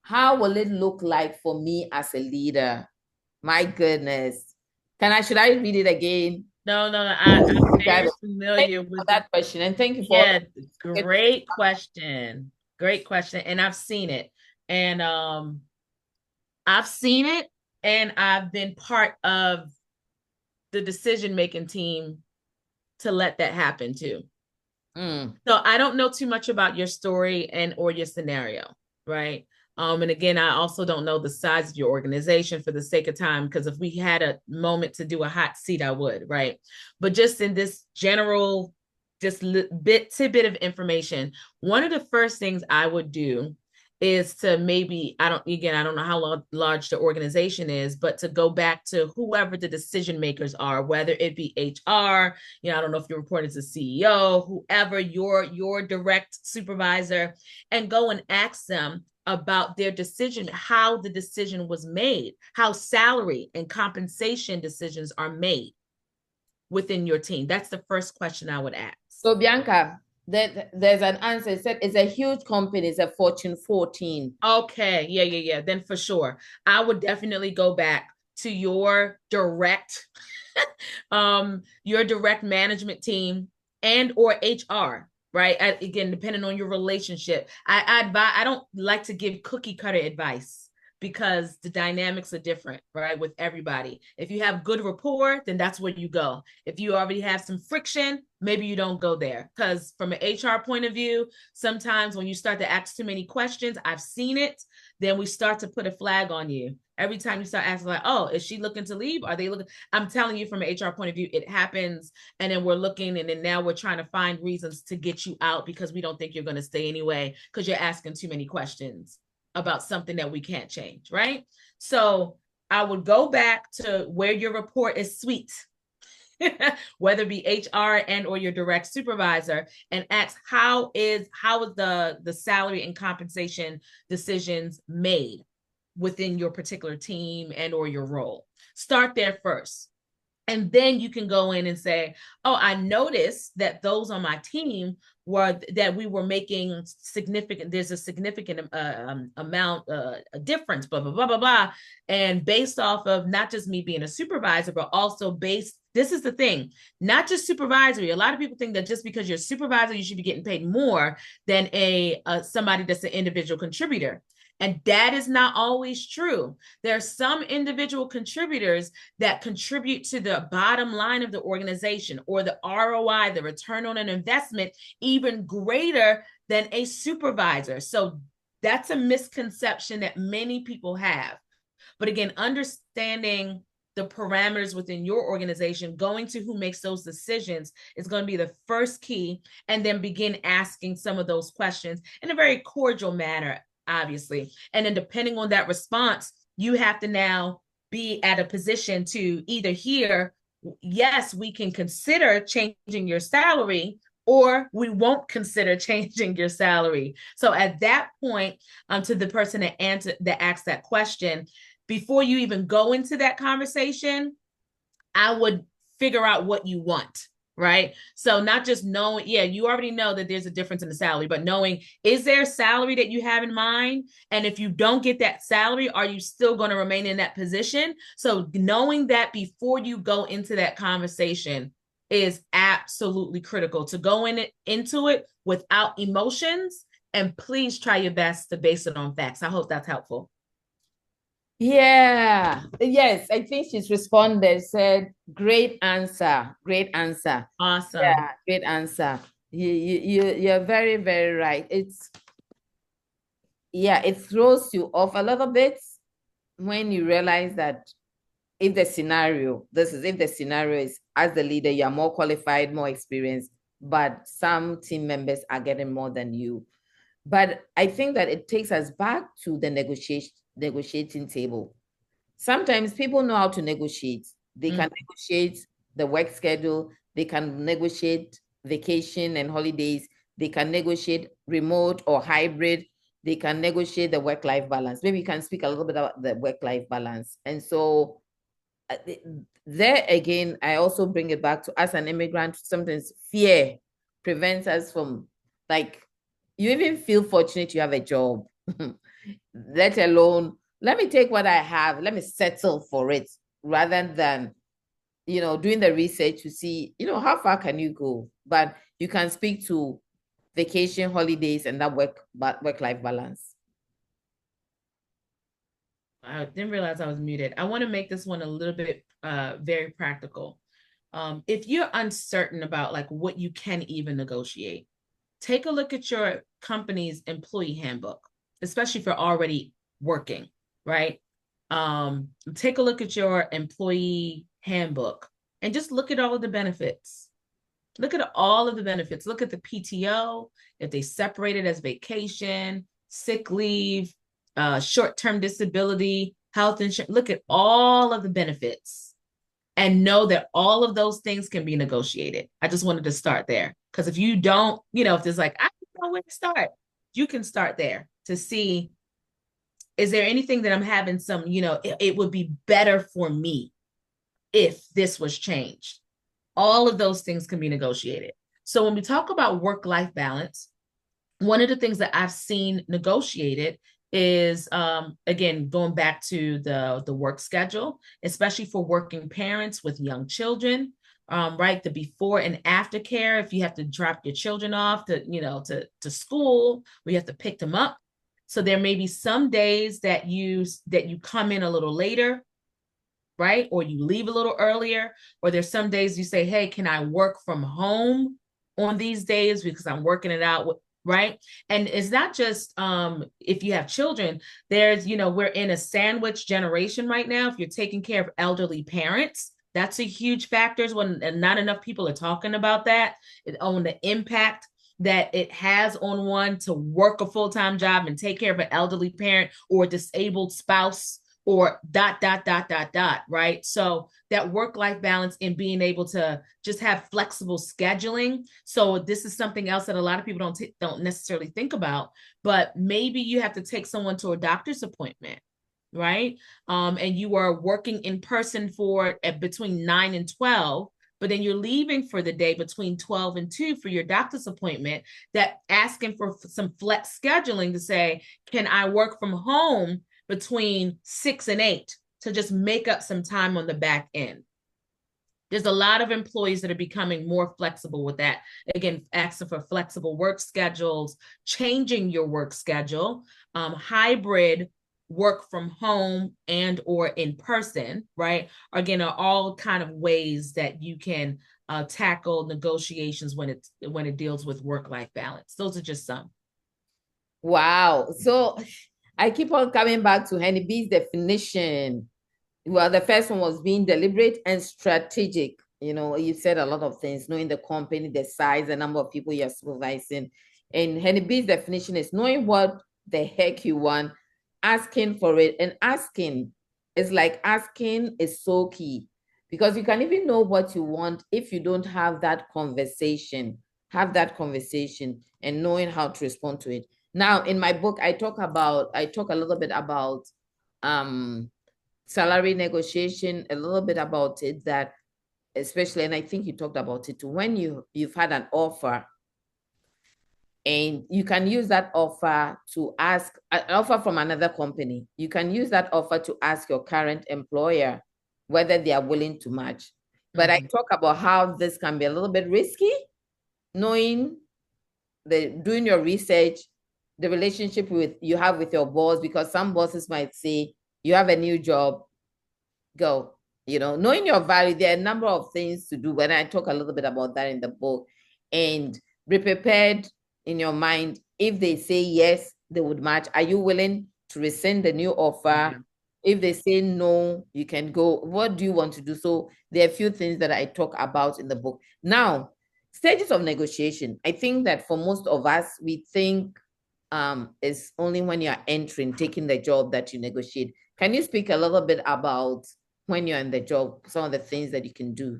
How will it look like for me as a leader? My goodness. Should I read it again? No, I'm very familiar with that question. And thank you for great question. Great question. And I've seen it. And I've been part of the decision-making team to let that happen too. So I don't know too much about your story or your scenario, right? And again, I also don't know the size of your organization for the sake of time, because if we had a moment to do a hot seat, I would, right? But just in this general, tidbit of information, one of the first things I would do is to I don't know how large the organization is, but to go back to whoever the decision makers are, whether it be HR, I don't know if you're reporting to CEO, whoever your direct supervisor, and go and ask them about their decision, how the decision was made, how salary and compensation decisions are made within your team. That's the first question I would ask. So Bianca, there's an answer. It said it's a huge company. It's a Fortune 14. Okay, yeah. Then for sure, I would definitely go back to your direct management team and or HR, right? Again, depending on your relationship. I don't like to give cookie cutter advice because the dynamics are different, right? With everybody. If you have good rapport, then that's where you go. If you already have some friction, maybe you don't go there. Because from an HR point of view, sometimes when you start to ask too many questions, I've seen it, then we start to put a flag on you. Every time you start asking like, oh, is she looking to leave? Are they looking? I'm telling you from an HR point of view, it happens. And then we're looking, and then now we're trying to find reasons to get you out because we don't think you're going to stay anyway because you're asking too many questions about something that we can't change, right? So I would go back to where your report is sweet, whether it be HR and or your direct supervisor, and ask how is the salary and compensation decisions made within your particular team and or your role. Start there first. And then you can go in and say, oh, I noticed that those on my team were that we were making significant, there's a significant amount, a difference, blah, blah, blah, blah, blah. And based off of not just me being a supervisor, but also based, this is the thing, not just supervisory. A lot of people think that just because you're a supervisor, you should be getting paid more than somebody that's an individual contributor. And that is not always true. There are some individual contributors that contribute to the bottom line of the organization or the ROI, the return on an investment, even greater than a supervisor. So that's a misconception that many people have. But again, understanding the parameters within your organization, going to who makes those decisions is going to be the first key, and then begin asking some of those questions in a very cordial manner, obviously. And then depending on that response, you have to now be at a position to either hear, yes, we can consider changing your salary, or we won't consider changing your salary. So at that point, to the person that asked that question, before you even go into that conversation, I would figure out what you want, right? So not just knowing, yeah, you already know that there's a difference in the salary, but knowing, is there a salary that you have in mind? And if you don't get that salary, are you still going to remain in that position? So knowing that before you go into that conversation is absolutely critical, to go into it without emotions, and please try your best to base it on facts. I hope that's helpful. Yeah, yes, I think she's responded, said, great answer, great answer. Awesome. Yeah, great answer. You're very, very right. It throws you off a little bit when you realize that if the scenario is, as the leader, you are more qualified, more experienced, but some team members are getting more than you. But I think that it takes us back to the negotiating table. Sometimes people know how to negotiate. They can negotiate the work schedule. They can negotiate vacation and holidays. They can negotiate remote or hybrid. They can negotiate the work-life balance. Maybe you can speak a little bit about the work-life balance. And so there again, I also bring it back to, as an immigrant, sometimes fear prevents us from, like, you even feel fortunate you have a job, let alone, let me take what I have, let me settle for it, rather than, doing the research to see, how far can you go? But you can speak to vacation, holidays, and that work-life balance. I didn't realize I was muted. I want to make this one a little bit very practical. If you're uncertain about like what you can even negotiate, take a look at your company's employee handbook, especially if you're already working, right? Take a look at your employee handbook and just look at all of the benefits. Look at all of the benefits. Look at the PTO, if they separate it as vacation, sick leave, short-term disability, health insurance. Look at all of the benefits and know that all of those things can be negotiated. I just wanted to start there, because if you don't, if there's like, I don't know where to start, you can start there to see, is there anything that I'm having some, it would be better for me if this was changed. All of those things can be negotiated. So when we talk about work-life balance, one of the things that I've seen negotiated is, again, going back to the work schedule, especially for working parents with young children, right? The before and after care, if you have to drop your children off to school, we have to pick them up. So there may be some days that you come in a little later, right? Or you leave a little earlier, or there's some days you say, hey, can I work from home on these days because I'm working it out with, right? And it's not just if you have children, there's, we're in a sandwich generation right now. If you're taking care of elderly parents, that's a huge factor when not enough people are talking about that, on the impact that it has on one to work a full-time job and take care of an elderly parent or a disabled spouse or ... right? So that work-life balance and being able to just have flexible scheduling. So this is something else that a lot of people don't necessarily think about, but maybe you have to take someone to a doctor's appointment, right? And you are working in person for between 9 and 12, but then you're leaving for the day between 12 and 2 for your doctor's appointment, that asking for some flex scheduling to say, can I work from home between 6 and 8 to just make up some time on the back end? There's a lot of employees that are becoming more flexible with that. Again, asking for flexible work schedules, changing your work schedule, hybrid work from home and or in person, right? Again, are all kind of ways that you can tackle negotiations when it deals with work-life balance. Those are just some. Wow. So I keep on coming back to Henny B's definition. Well, the first one was being deliberate and strategic. You said a lot of things, knowing the company, the size, the number of people you're supervising. And Henny B's definition is knowing what the heck you want, asking for it. And asking is like asking is so key, because you can even know what you want if you don't have that conversation. Have that conversation and knowing how to respond to it. Now, in my book, I talk a little bit about salary negotiation, a little bit about it, that especially, and I think you talked about it, when you've had an offer and you can use that offer to ask an offer from another company. You can use that offer to ask your current employer whether they are willing to match. But I talk about how this can be a little bit risky, doing your research, the relationship you have with your boss, because some bosses might say, you have a new job, go. Knowing your value, there are a number of things to do, and I talk a little bit about that in the book. And be prepared in your mind. If they say yes, they would match, are you willing to rescind the new offer? If they say no, you can go. What do you want to do? So there are a few things that I talk about in the book. Now, stages of negotiation. I think that for most of us, we think it's only when you're taking the job, that you negotiate. Can you speak a little bit about when you're in the job, some of the things that you can do?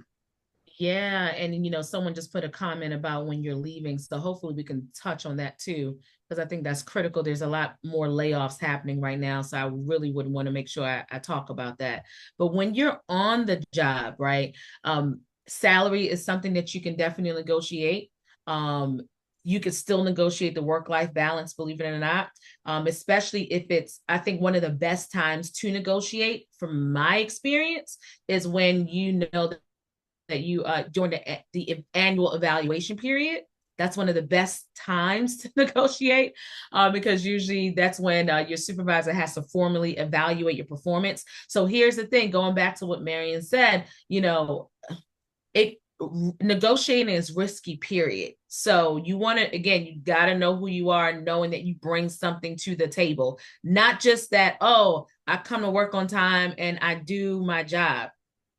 Yeah. And, someone just put a comment about when you're leaving. So hopefully we can touch on that too, because I think that's critical. There's a lot more layoffs happening right now. So I really would want to make sure I talk about that. But when you're on the job, right, salary is something that you can definitely negotiate. You could still negotiate the work-life balance, believe it or not, especially if it's, I think one of the best times to negotiate, from my experience, is when you know that you during the annual evaluation period. That's one of the best times to negotiate, because usually that's when your supervisor has to formally evaluate your performance. So here's the thing, going back to what Marion said, negotiating is risky, period. So you want to, again, you got to know who you are, knowing that you bring something to the table, not just that, oh, I come to work on time and I do my job.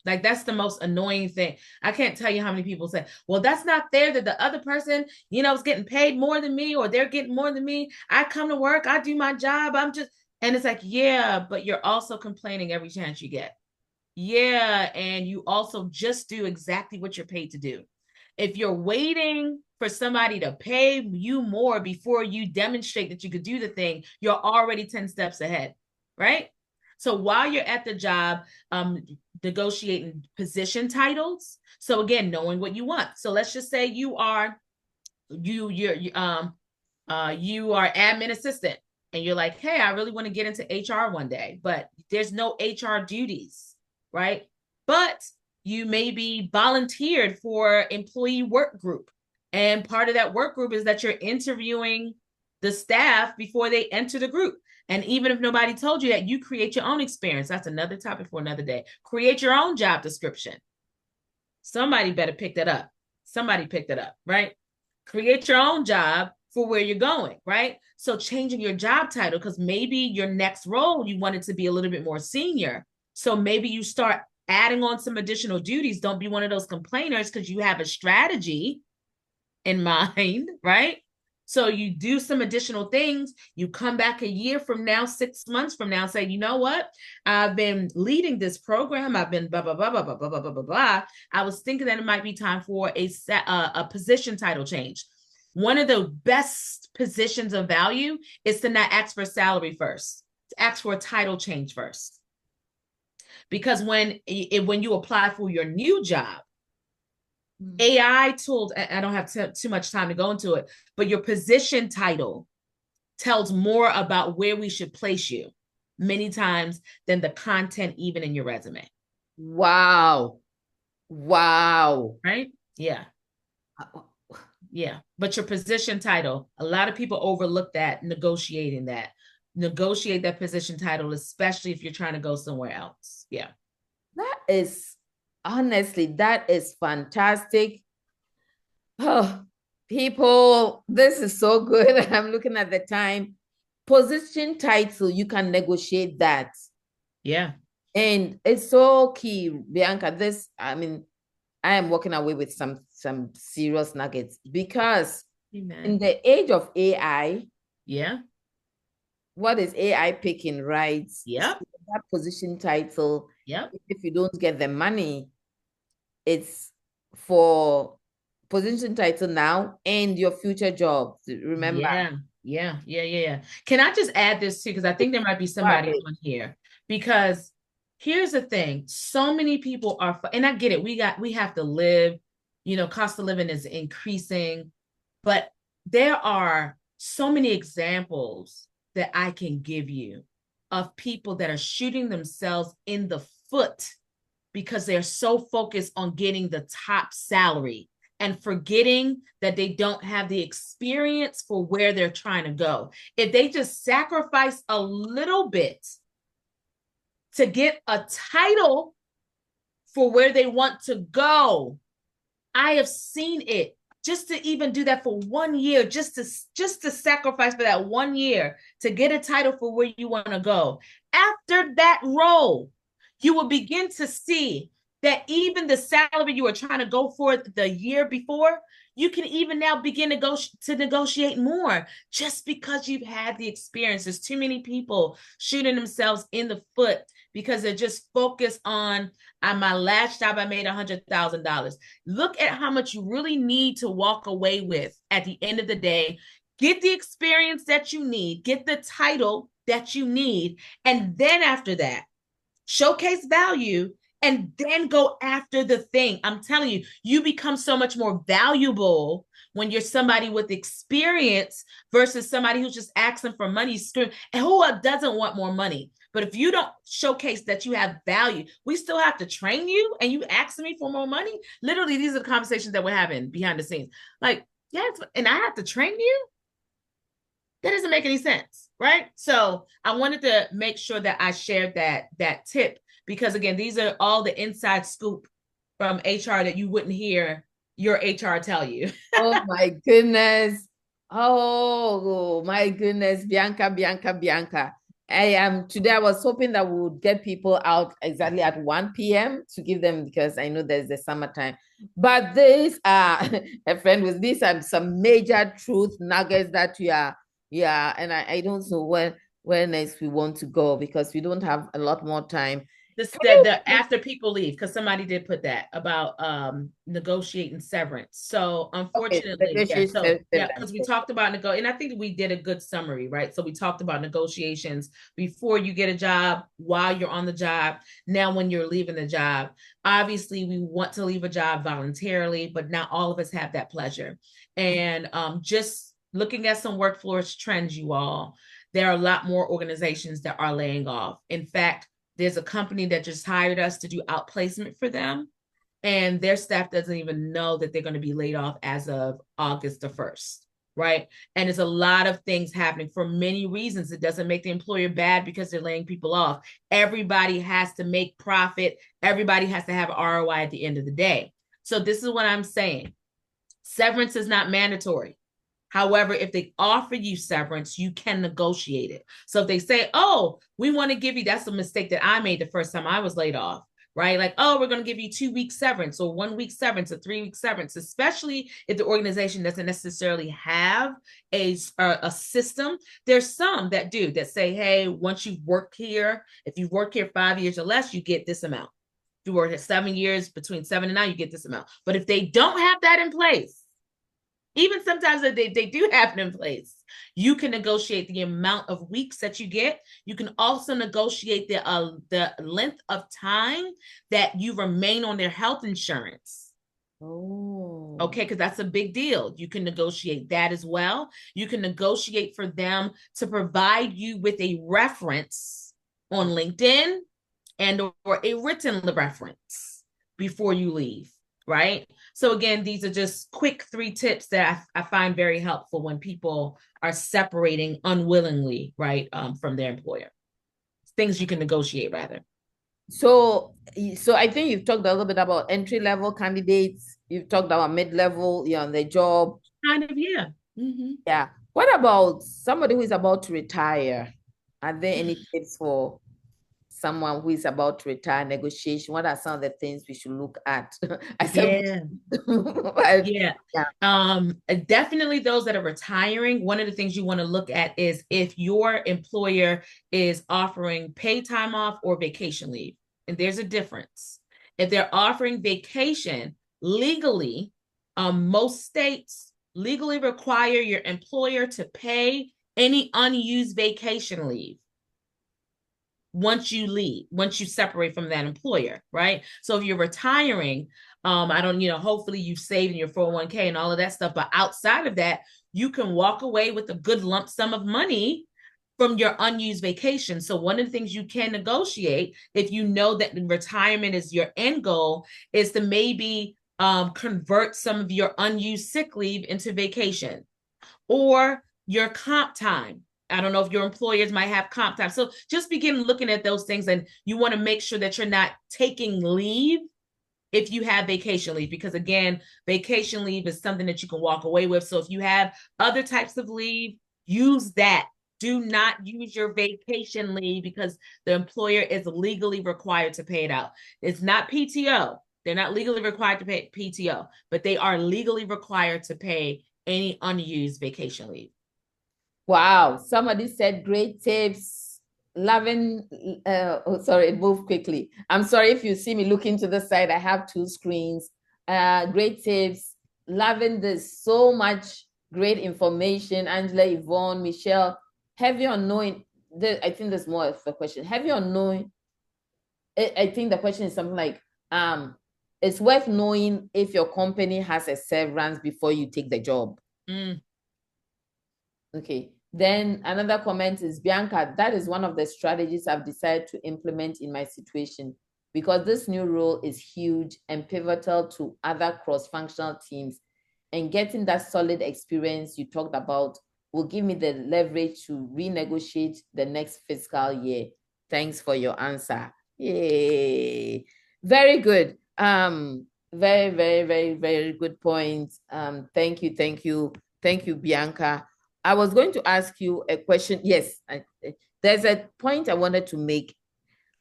Like, that's the most annoying thing. I can't tell you how many people say, well, that's not fair that the other person, is getting paid more than me, or they're getting more than me. I come to work, I do my job. And it's like, yeah, but you're also complaining every chance you get. Yeah. And you also just do exactly what you're paid to do. If you're waiting for somebody to pay you more before you demonstrate that you could do the thing, you're already 10 steps ahead, right? So while you're at the job, negotiating position titles. So again, knowing what you want. So let's just say you are admin assistant, and you're like, hey, I really want to get into HR one day, but there's no HR duties, right? But you may be volunteered for employee work group. And part of that work group is that you're interviewing the staff before they enter the group. And even if nobody told you that, you create your own experience. That's another topic for another day. Create your own job description. Somebody better pick that up. Somebody picked it up, right? Create your own job for where you're going, right? So changing your job title, because maybe your next role, you want it to be a little bit more senior. So maybe you start adding on some additional duties. Don't be one of those complainers because you have a strategy in mind, right? So you do some additional things. You come back a year from now, 6 months from now, say, you know what? I've been leading this program. I've been blah, blah, blah, blah, blah, blah, blah, blah, blah. I was thinking that it might be time for a position title change. One of the best positions of value is to not ask for salary first, to ask for a title change first. Because when you apply for your new job, AI tools, I don't have too much time to go into it, but your position title tells more about where we should place you many times than the content even in your resume. Wow. Wow. Right? Yeah. Yeah. But your position title, a lot of people overlook that, negotiate that position title, especially if you're trying to go somewhere else. Yeah. Honestly, that is fantastic. Oh, people, this is so good. I'm looking at the time. Position title, you can negotiate that. Yeah. And it's so key, Bianca. I am walking away with some serious nuggets because in the age of AI, yeah, what is AI picking, right? Yeah. So that position title, yeah. If you don't get the money, it's for position title now and your future job. Remember? Yeah. Can I just add this too? Because I think there might be somebody on here. Because here's the thing: so many people are, and I get it. We have to live. Cost of living is increasing, but there are so many examples that I can give you of people that are shooting themselves in the foot because they're so focused on getting the top salary and forgetting that they don't have the experience for where they're trying to go. If they just sacrifice a little bit to get a title for where they want to go, I have seen it. Just to even do that for 1 year, just to sacrifice for that 1 year to get a title for where you want to go. After that role, you will begin to see that even the salary you were trying to go for the year before, you can even now begin to negotiate more just because you've had the experience. There's too many people shooting themselves in the foot because they're just focused on my last job, I made $100,000. Look at how much you really need to walk away with at the end of the day. Get the experience that you need, get the title that you need, and then after that, showcase value, and then go after the thing. I'm telling you, you become so much more valuable when you're somebody with experience versus somebody who's just asking for money. And who doesn't want more money? But if you don't showcase that you have value, we still have to train you, and you asking me for more money. Literally, these are the conversations that we're having behind the scenes. Like, yes, and I have to train you? That doesn't make any sense, right? So I wanted to make sure that I shared that tip, because again, these are all the inside scoop from HR that you wouldn't hear your HR tell you. Oh my goodness. Oh my goodness, Bianca. Today I was hoping that we would get people out exactly at 1 p.m. to give them, because I know there's the summertime. But these are a friend with these and some major truth nuggets that we are, and I don't know when next we want to go, because we don't have a lot more time. The after people leave, because somebody did put that about negotiating severance. So unfortunately, because we talked about and I think we did a good summary, right? So we talked about negotiations before you get a job, while you're on the job, now when you're leaving the job. Obviously, we want to leave a job voluntarily, but not all of us have that pleasure. And just looking at some workforce trends, you all, there are a lot more organizations that are laying off. In fact, there's a company that just hired us to do outplacement for them, and their staff doesn't even know that they're going to be laid off as of August the 1st, right? And there's a lot of things happening for many reasons. It doesn't make the employer bad because they're laying people off. Everybody has to make profit. Everybody has to have ROI at the end of the day. So this is what I'm saying. Severance is not mandatory. However, if they offer you severance, you can negotiate it. So if they say, oh, we want to give you, that's a mistake that I made the first time I was laid off, right? Like, oh, we're going to give you 2 week severance or 1 week severance or 3 week severance, especially if the organization doesn't necessarily have a system. There's some that do, that say, hey, once you've worked here, if you've worked here 5 years or less, you get this amount. If you work here 7 years, between 7 and 9, you get this amount. But if they don't have that in place, even sometimes they do have it in place, you can negotiate the amount of weeks that you get. You can also negotiate the length of time that you remain on their health insurance. Oh. Okay, because that's a big deal. You can negotiate that as well. You can negotiate for them to provide you with a reference on LinkedIn and or a written reference before you leave, right? So again, these are just quick 3 tips that I find very helpful when people are separating unwillingly, right, from their employer. Things you can negotiate, rather. So I think you've talked a little bit about entry-level candidates. You've talked about mid-level, you're on the job. Kind of, yeah. Mm-hmm. Yeah. What about somebody who is about to retire? Are there any tips for someone who is about to retire, negotiation? What are some of the things we should look at? Definitely those that are retiring. One of the things you want to look at is if your employer is offering paid time off or vacation leave. And there's a difference. If they're offering vacation legally, most states legally require your employer to pay any unused vacation leave once you leave, once you separate from that employer, right? So if you're retiring, I don't, hopefully you've saved in your 401k and all of that stuff, but outside of that, you can walk away with a good lump sum of money from your unused vacation. So one of the things you can negotiate, if you know that retirement is your end goal, is to maybe convert some of your unused sick leave into vacation or your comp time. I don't know if your employers might have comp time. So just begin looking at those things, and you want to make sure that you're not taking leave if you have vacation leave, because again, vacation leave is something that you can walk away with. So if you have other types of leave, use that. Do not use your vacation leave because the employer is legally required to pay it out. It's not PTO. They're not legally required to pay PTO, but they are legally required to pay any unused vacation leave. Wow. Somebody said great tips. Loving, sorry, it moved quickly. I'm sorry if you see me looking to the side. I have 2 screens. Great tips. Loving this. So much great information. Angela, Yvonne, Michelle. Heavy on knowing, I think there's more of a question. Heavy on knowing, I think the question is something like, it's worth knowing if your company has a severance before you take the job. Okay. Then another comment is, Bianca, that is one of the strategies I've decided to implement in my situation because this new role is huge and pivotal to other cross-functional teams, and getting that solid experience you talked about will give me the leverage to renegotiate the next fiscal year. Thanks for your answer. Yay. Very good. Very, very, very, very good point. Thank you, Bianca. I was going to ask you a question. Yes, there's a point I wanted to make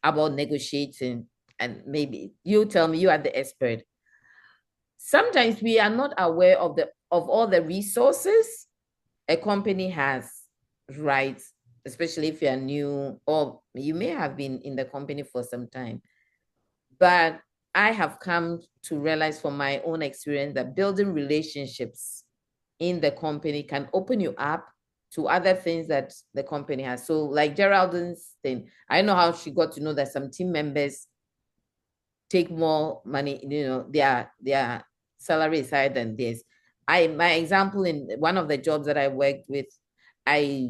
about negotiating, and maybe you tell me, you are the expert. Sometimes we are not aware of all the resources a company has, right, especially if you're new, or you may have been in the company for some time. But I have come to realize from my own experience that building relationships in the company can open you up to other things that the company has. So like Geraldine's thing, I know how she got to know that some team members take more money, their salary is higher than theirs. My example, in one of the jobs that I worked with, I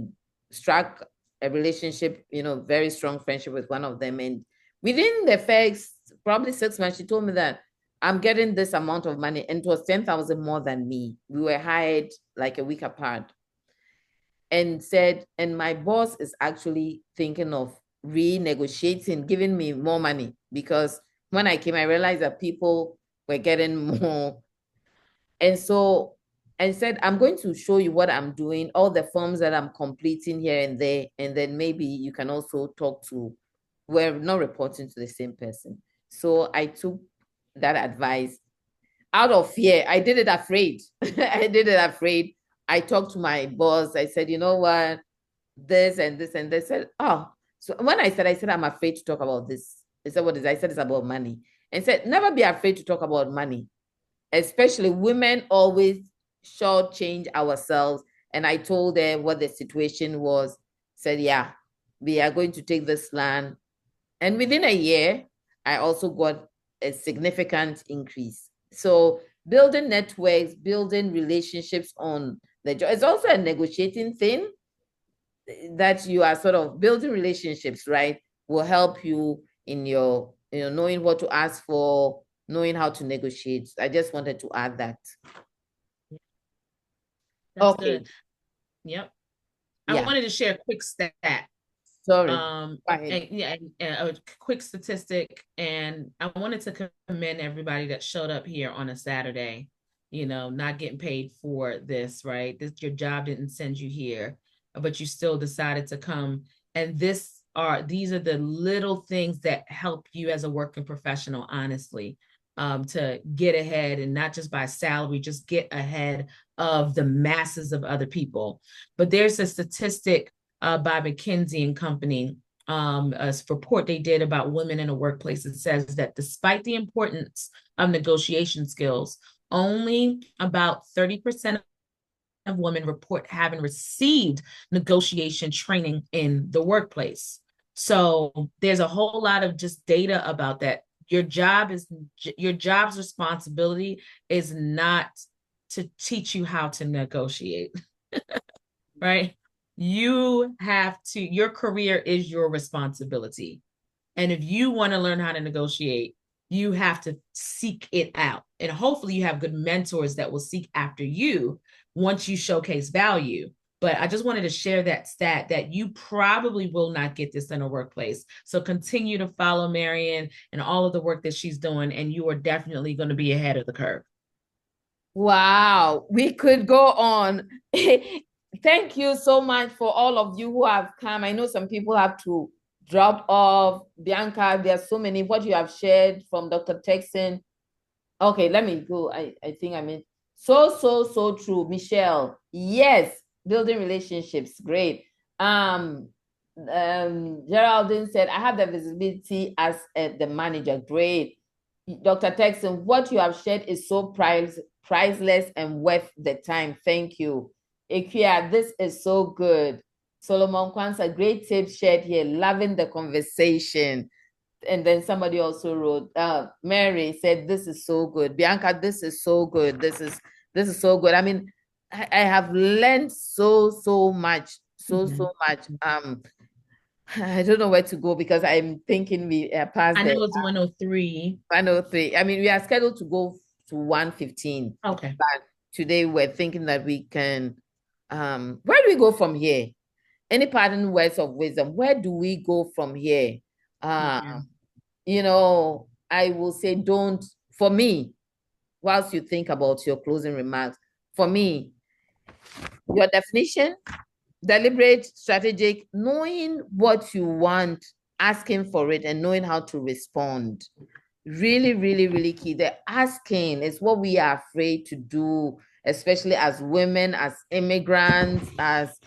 struck a relationship, very strong friendship with one of them. And within the first probably 6 months, she told me that I'm getting this amount of money, and it was 10,000 more than me. We were hired like a week apart. And said, and my boss is actually thinking of renegotiating, giving me more money, because when I came, I realized that people were getting more. And so, and said, I'm going to show you what I'm doing, all the forms that I'm completing here and there, and then maybe you can also talk to, we're not reporting to the same person. So I took that advice out of fear. I did it afraid. I did it afraid. I talked to my boss. I said, you know what? This and this. And they said, oh. So when I said, I'm afraid to talk about this. They said, what is it? I said, it's about money. And said, never be afraid to talk about money. Especially women always shortchange ourselves. And I told her what the situation was. Said, yeah, we are going to take this land. And within a year, I also got a significant increase. So building networks, building relationships on the job, it's also a negotiating thing that you are sort of building relationships, right? Will help you in your, knowing what to ask for, knowing how to negotiate. I just wanted to add that. That's okay. Good. Yep. Yeah. I wanted to share a quick stat. Sorry. Go ahead. A quick statistic, and I wanted to commend everybody that showed up here on a Saturday, not getting paid for this, right? Your job didn't send you here, but you still decided to come. And these are the little things that help you as a working professional, honestly, to get ahead, and not just by salary, just get ahead of the masses of other people. But there's a statistic by McKinsey and Company, a report they did about women in the workplace. It says that despite the importance of negotiation skills, only about 30% of women report having received negotiation training in the workplace. So there's a whole lot of just data about that. Your job's responsibility is not to teach you how to negotiate, right? You have to, your career is your responsibility. And if you want to learn how to negotiate, you have to seek it out. And hopefully you have good mentors that will seek after you once you showcase value. But I just wanted to share that stat that you probably will not get this in a workplace. So continue to follow Marian and all of the work that she's doing, and you are definitely going to be ahead of the curve. Wow, we could go on. Thank you so much for all of you who have come. I know some people have to drop off. Bianca, there are so many. What you have shared from Dr. Texan. Okay, let me go. I think I mean, so true. Michelle, yes, building relationships, great. Geraldine said, I have the visibility as the manager, great. Dr. Texan, what you have shared is so priceless and worth the time. Thank you. Ikia, this is so good. Solomon Kwanzaa, great tips shared here. Loving the conversation. And then somebody also wrote, Mary said, this is so good. Bianca, this is so good. This is so good. I mean, I have learned so much. So much. I don't know where to go because I'm thinking we are past. I know it's 103. 103. I mean, we are scheduled to go to 115. Okay. But today we're thinking that we can, where do we go from here? Any parting words of wisdom? Where do we go from here? I will say for me, whilst you think about your closing remarks, for me, your definition, deliberate, strategic, knowing what you want, asking for it, and knowing how to respond. Really, really, really key. The asking is what we are afraid to do, especially as women, as immigrants, as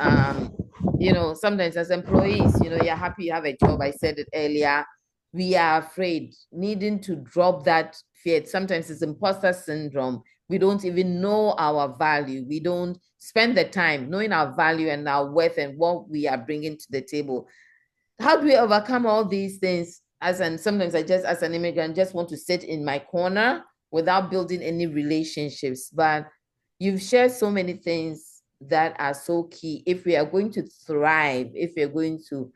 sometimes as employees, you're happy you have a job. I said it earlier. We are afraid, needing to drop that fear. Sometimes it's imposter syndrome. We don't even know our value. We don't spend the time knowing our value and our worth and what we are bringing to the table. How do we overcome all these things? Sometimes I just, as an immigrant, just want to sit in my corner without building any relationships. But you've shared so many things that are so key. If we are going to thrive, if we're going to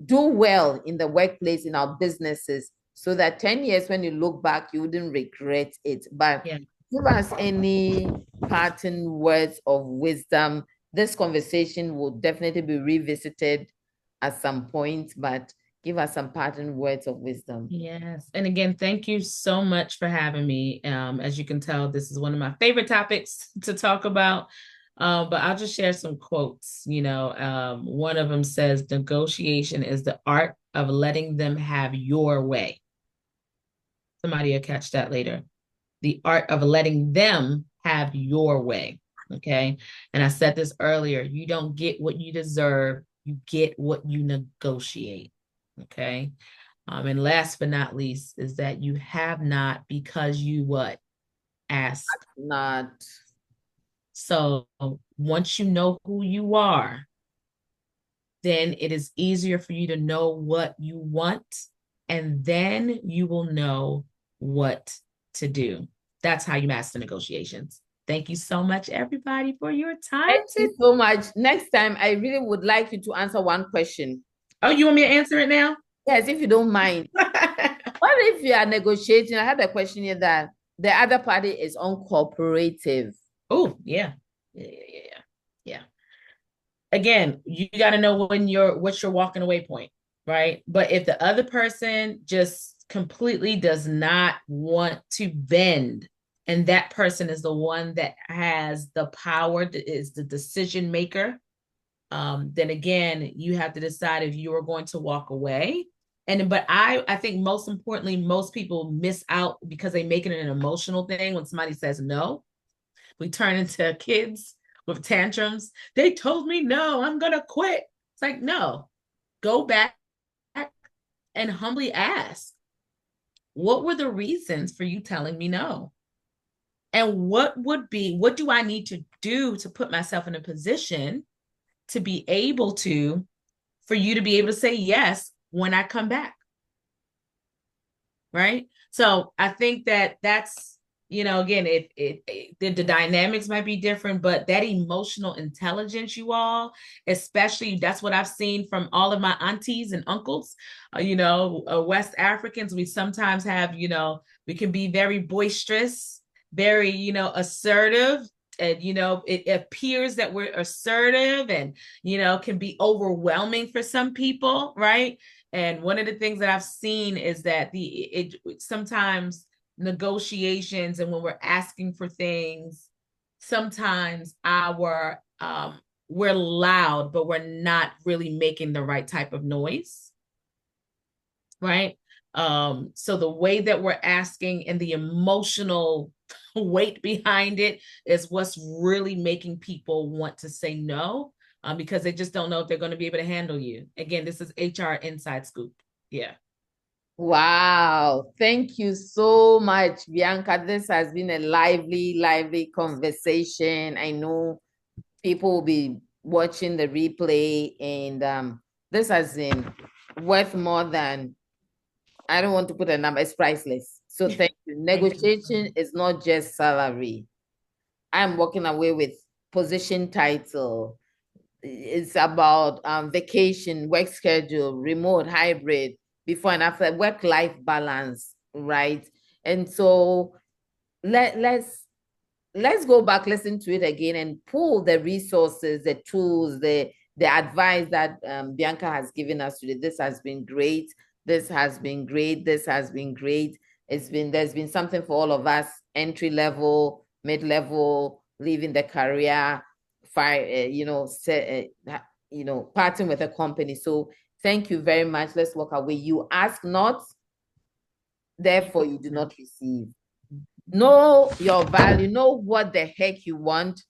do well in the workplace, in our businesses, so that 10 years when you look back, you wouldn't regret it. But give us any parting words of wisdom. This conversation will definitely be revisited at some point, but give us some parting words of wisdom. Yes. And again, thank you so much for having me. As you can tell, this is one of my favorite topics to talk about. But I'll just share some quotes. One of them says, negotiation is the art of letting them have your way. Somebody will catch that later. The art of letting them have your way. Okay. And I said this earlier, you don't get what you deserve. You get what you negotiate. Okay. And last but not least is that you have not because you what? Ask not. So once you know who you are, then it is easier for you to know what you want, and then you will know what to do. That's how you master negotiations. Thank you so much, everybody, for your time. Thank you so much. Next time, I really would like you to answer one question. Oh, you want me to answer it now? Yes, if you don't mind. What if you are negotiating? I had a question here that the other party is uncooperative. Oh, yeah. Again, you got to know what's your walking away point, right? But if the other person just completely does not want to bend, and that person is the one that has the power, is the decision maker, then again, you have to decide if you are going to walk away. But I think most importantly, most people miss out because they make it an emotional thing. When somebody says no, we turn into kids with tantrums. They told me no, I'm gonna quit. It's like, no, go back and humbly ask, what were the reasons for you telling me no? And what do I need to do to put myself in a position to be able to, for you to be able to say yes when I come back? Right? So I think that's, again, the dynamics might be different, but that emotional intelligence, you all, especially, that's what I've seen from all of my aunties and uncles, West Africans. We sometimes have, we can be very boisterous, very, assertive. And, it appears that we're assertive and, can be overwhelming for some people, right? And one of the things that I've seen is that sometimes negotiations, and when we're asking for things, sometimes we're loud, but we're not really making the right type of noise, right? So the way that we're asking and the emotional weight behind it is what's really making people want to say no, because they just don't know if they're going to be able to handle you. Again, this is HR Inside Scoop. Yeah. Wow. Thank you so much, Bianca. This has been a lively conversation. I know people will be watching the replay, and this has been worth more than, I don't want to put a number, it's priceless. So thank you. Negotiation is not just salary. I'm walking away with position title. It's about vacation, work schedule, remote, hybrid, before and after, work-life balance, right? And so let's go back, listen to it again, and pull the resources, the tools, the advice that Bianca has given us today. This has been great. This has been great. This has been great. There's been something for all of us, entry level, mid-level, leaving the career, parting with a company. So thank you very much. Let's walk away. You ask not, therefore you do not receive. Know your value, know what the heck you want,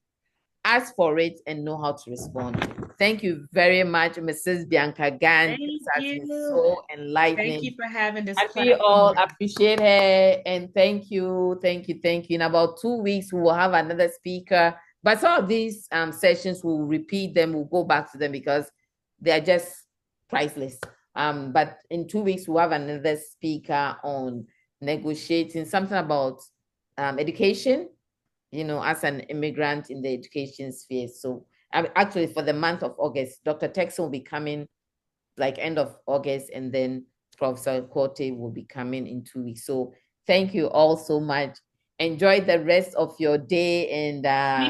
ask for it, and know how to respond. Thank you very much, Mrs. Bianca Gann. Thank This has been you. so Thank enlightening. you for having this And we all platform. appreciate her. And thank you. In about 2 weeks, we will have another speaker. But some of these sessions, we'll repeat them. We'll go back to them because they are just priceless. But in 2 weeks, we'll have another speaker on negotiating something about education, as an immigrant in the education sphere. So actually, for the month of August, Dr. Texon will be coming like end of August, and then Professor Corte will be coming in 2 weeks. So thank you all so much. Enjoy the rest of your day. And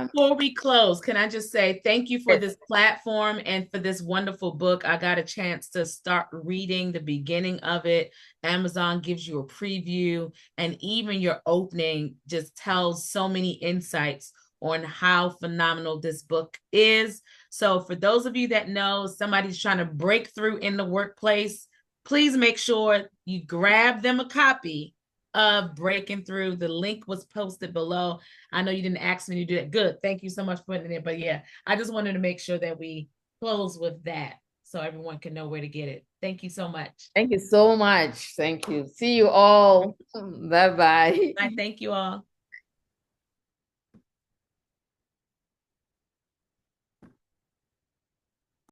before we close, can I just say thank you for yes. this platform and for this wonderful book. I got a chance to start reading the beginning of it. Amazon gives you a preview, and even your opening just tells so many insights on how phenomenal this book is. So for those of you that know somebody's trying to break through in the workplace, please make sure you grab them a copy of Breaking Through. The link was posted below. I know you didn't ask me to do that. Good. Thank you so much for putting it in. But yeah, I just wanted to make sure that we close with that so everyone can know where to get it. Thank you so much. Thank you so much. Thank you. See you all. Bye-bye. I thank you all.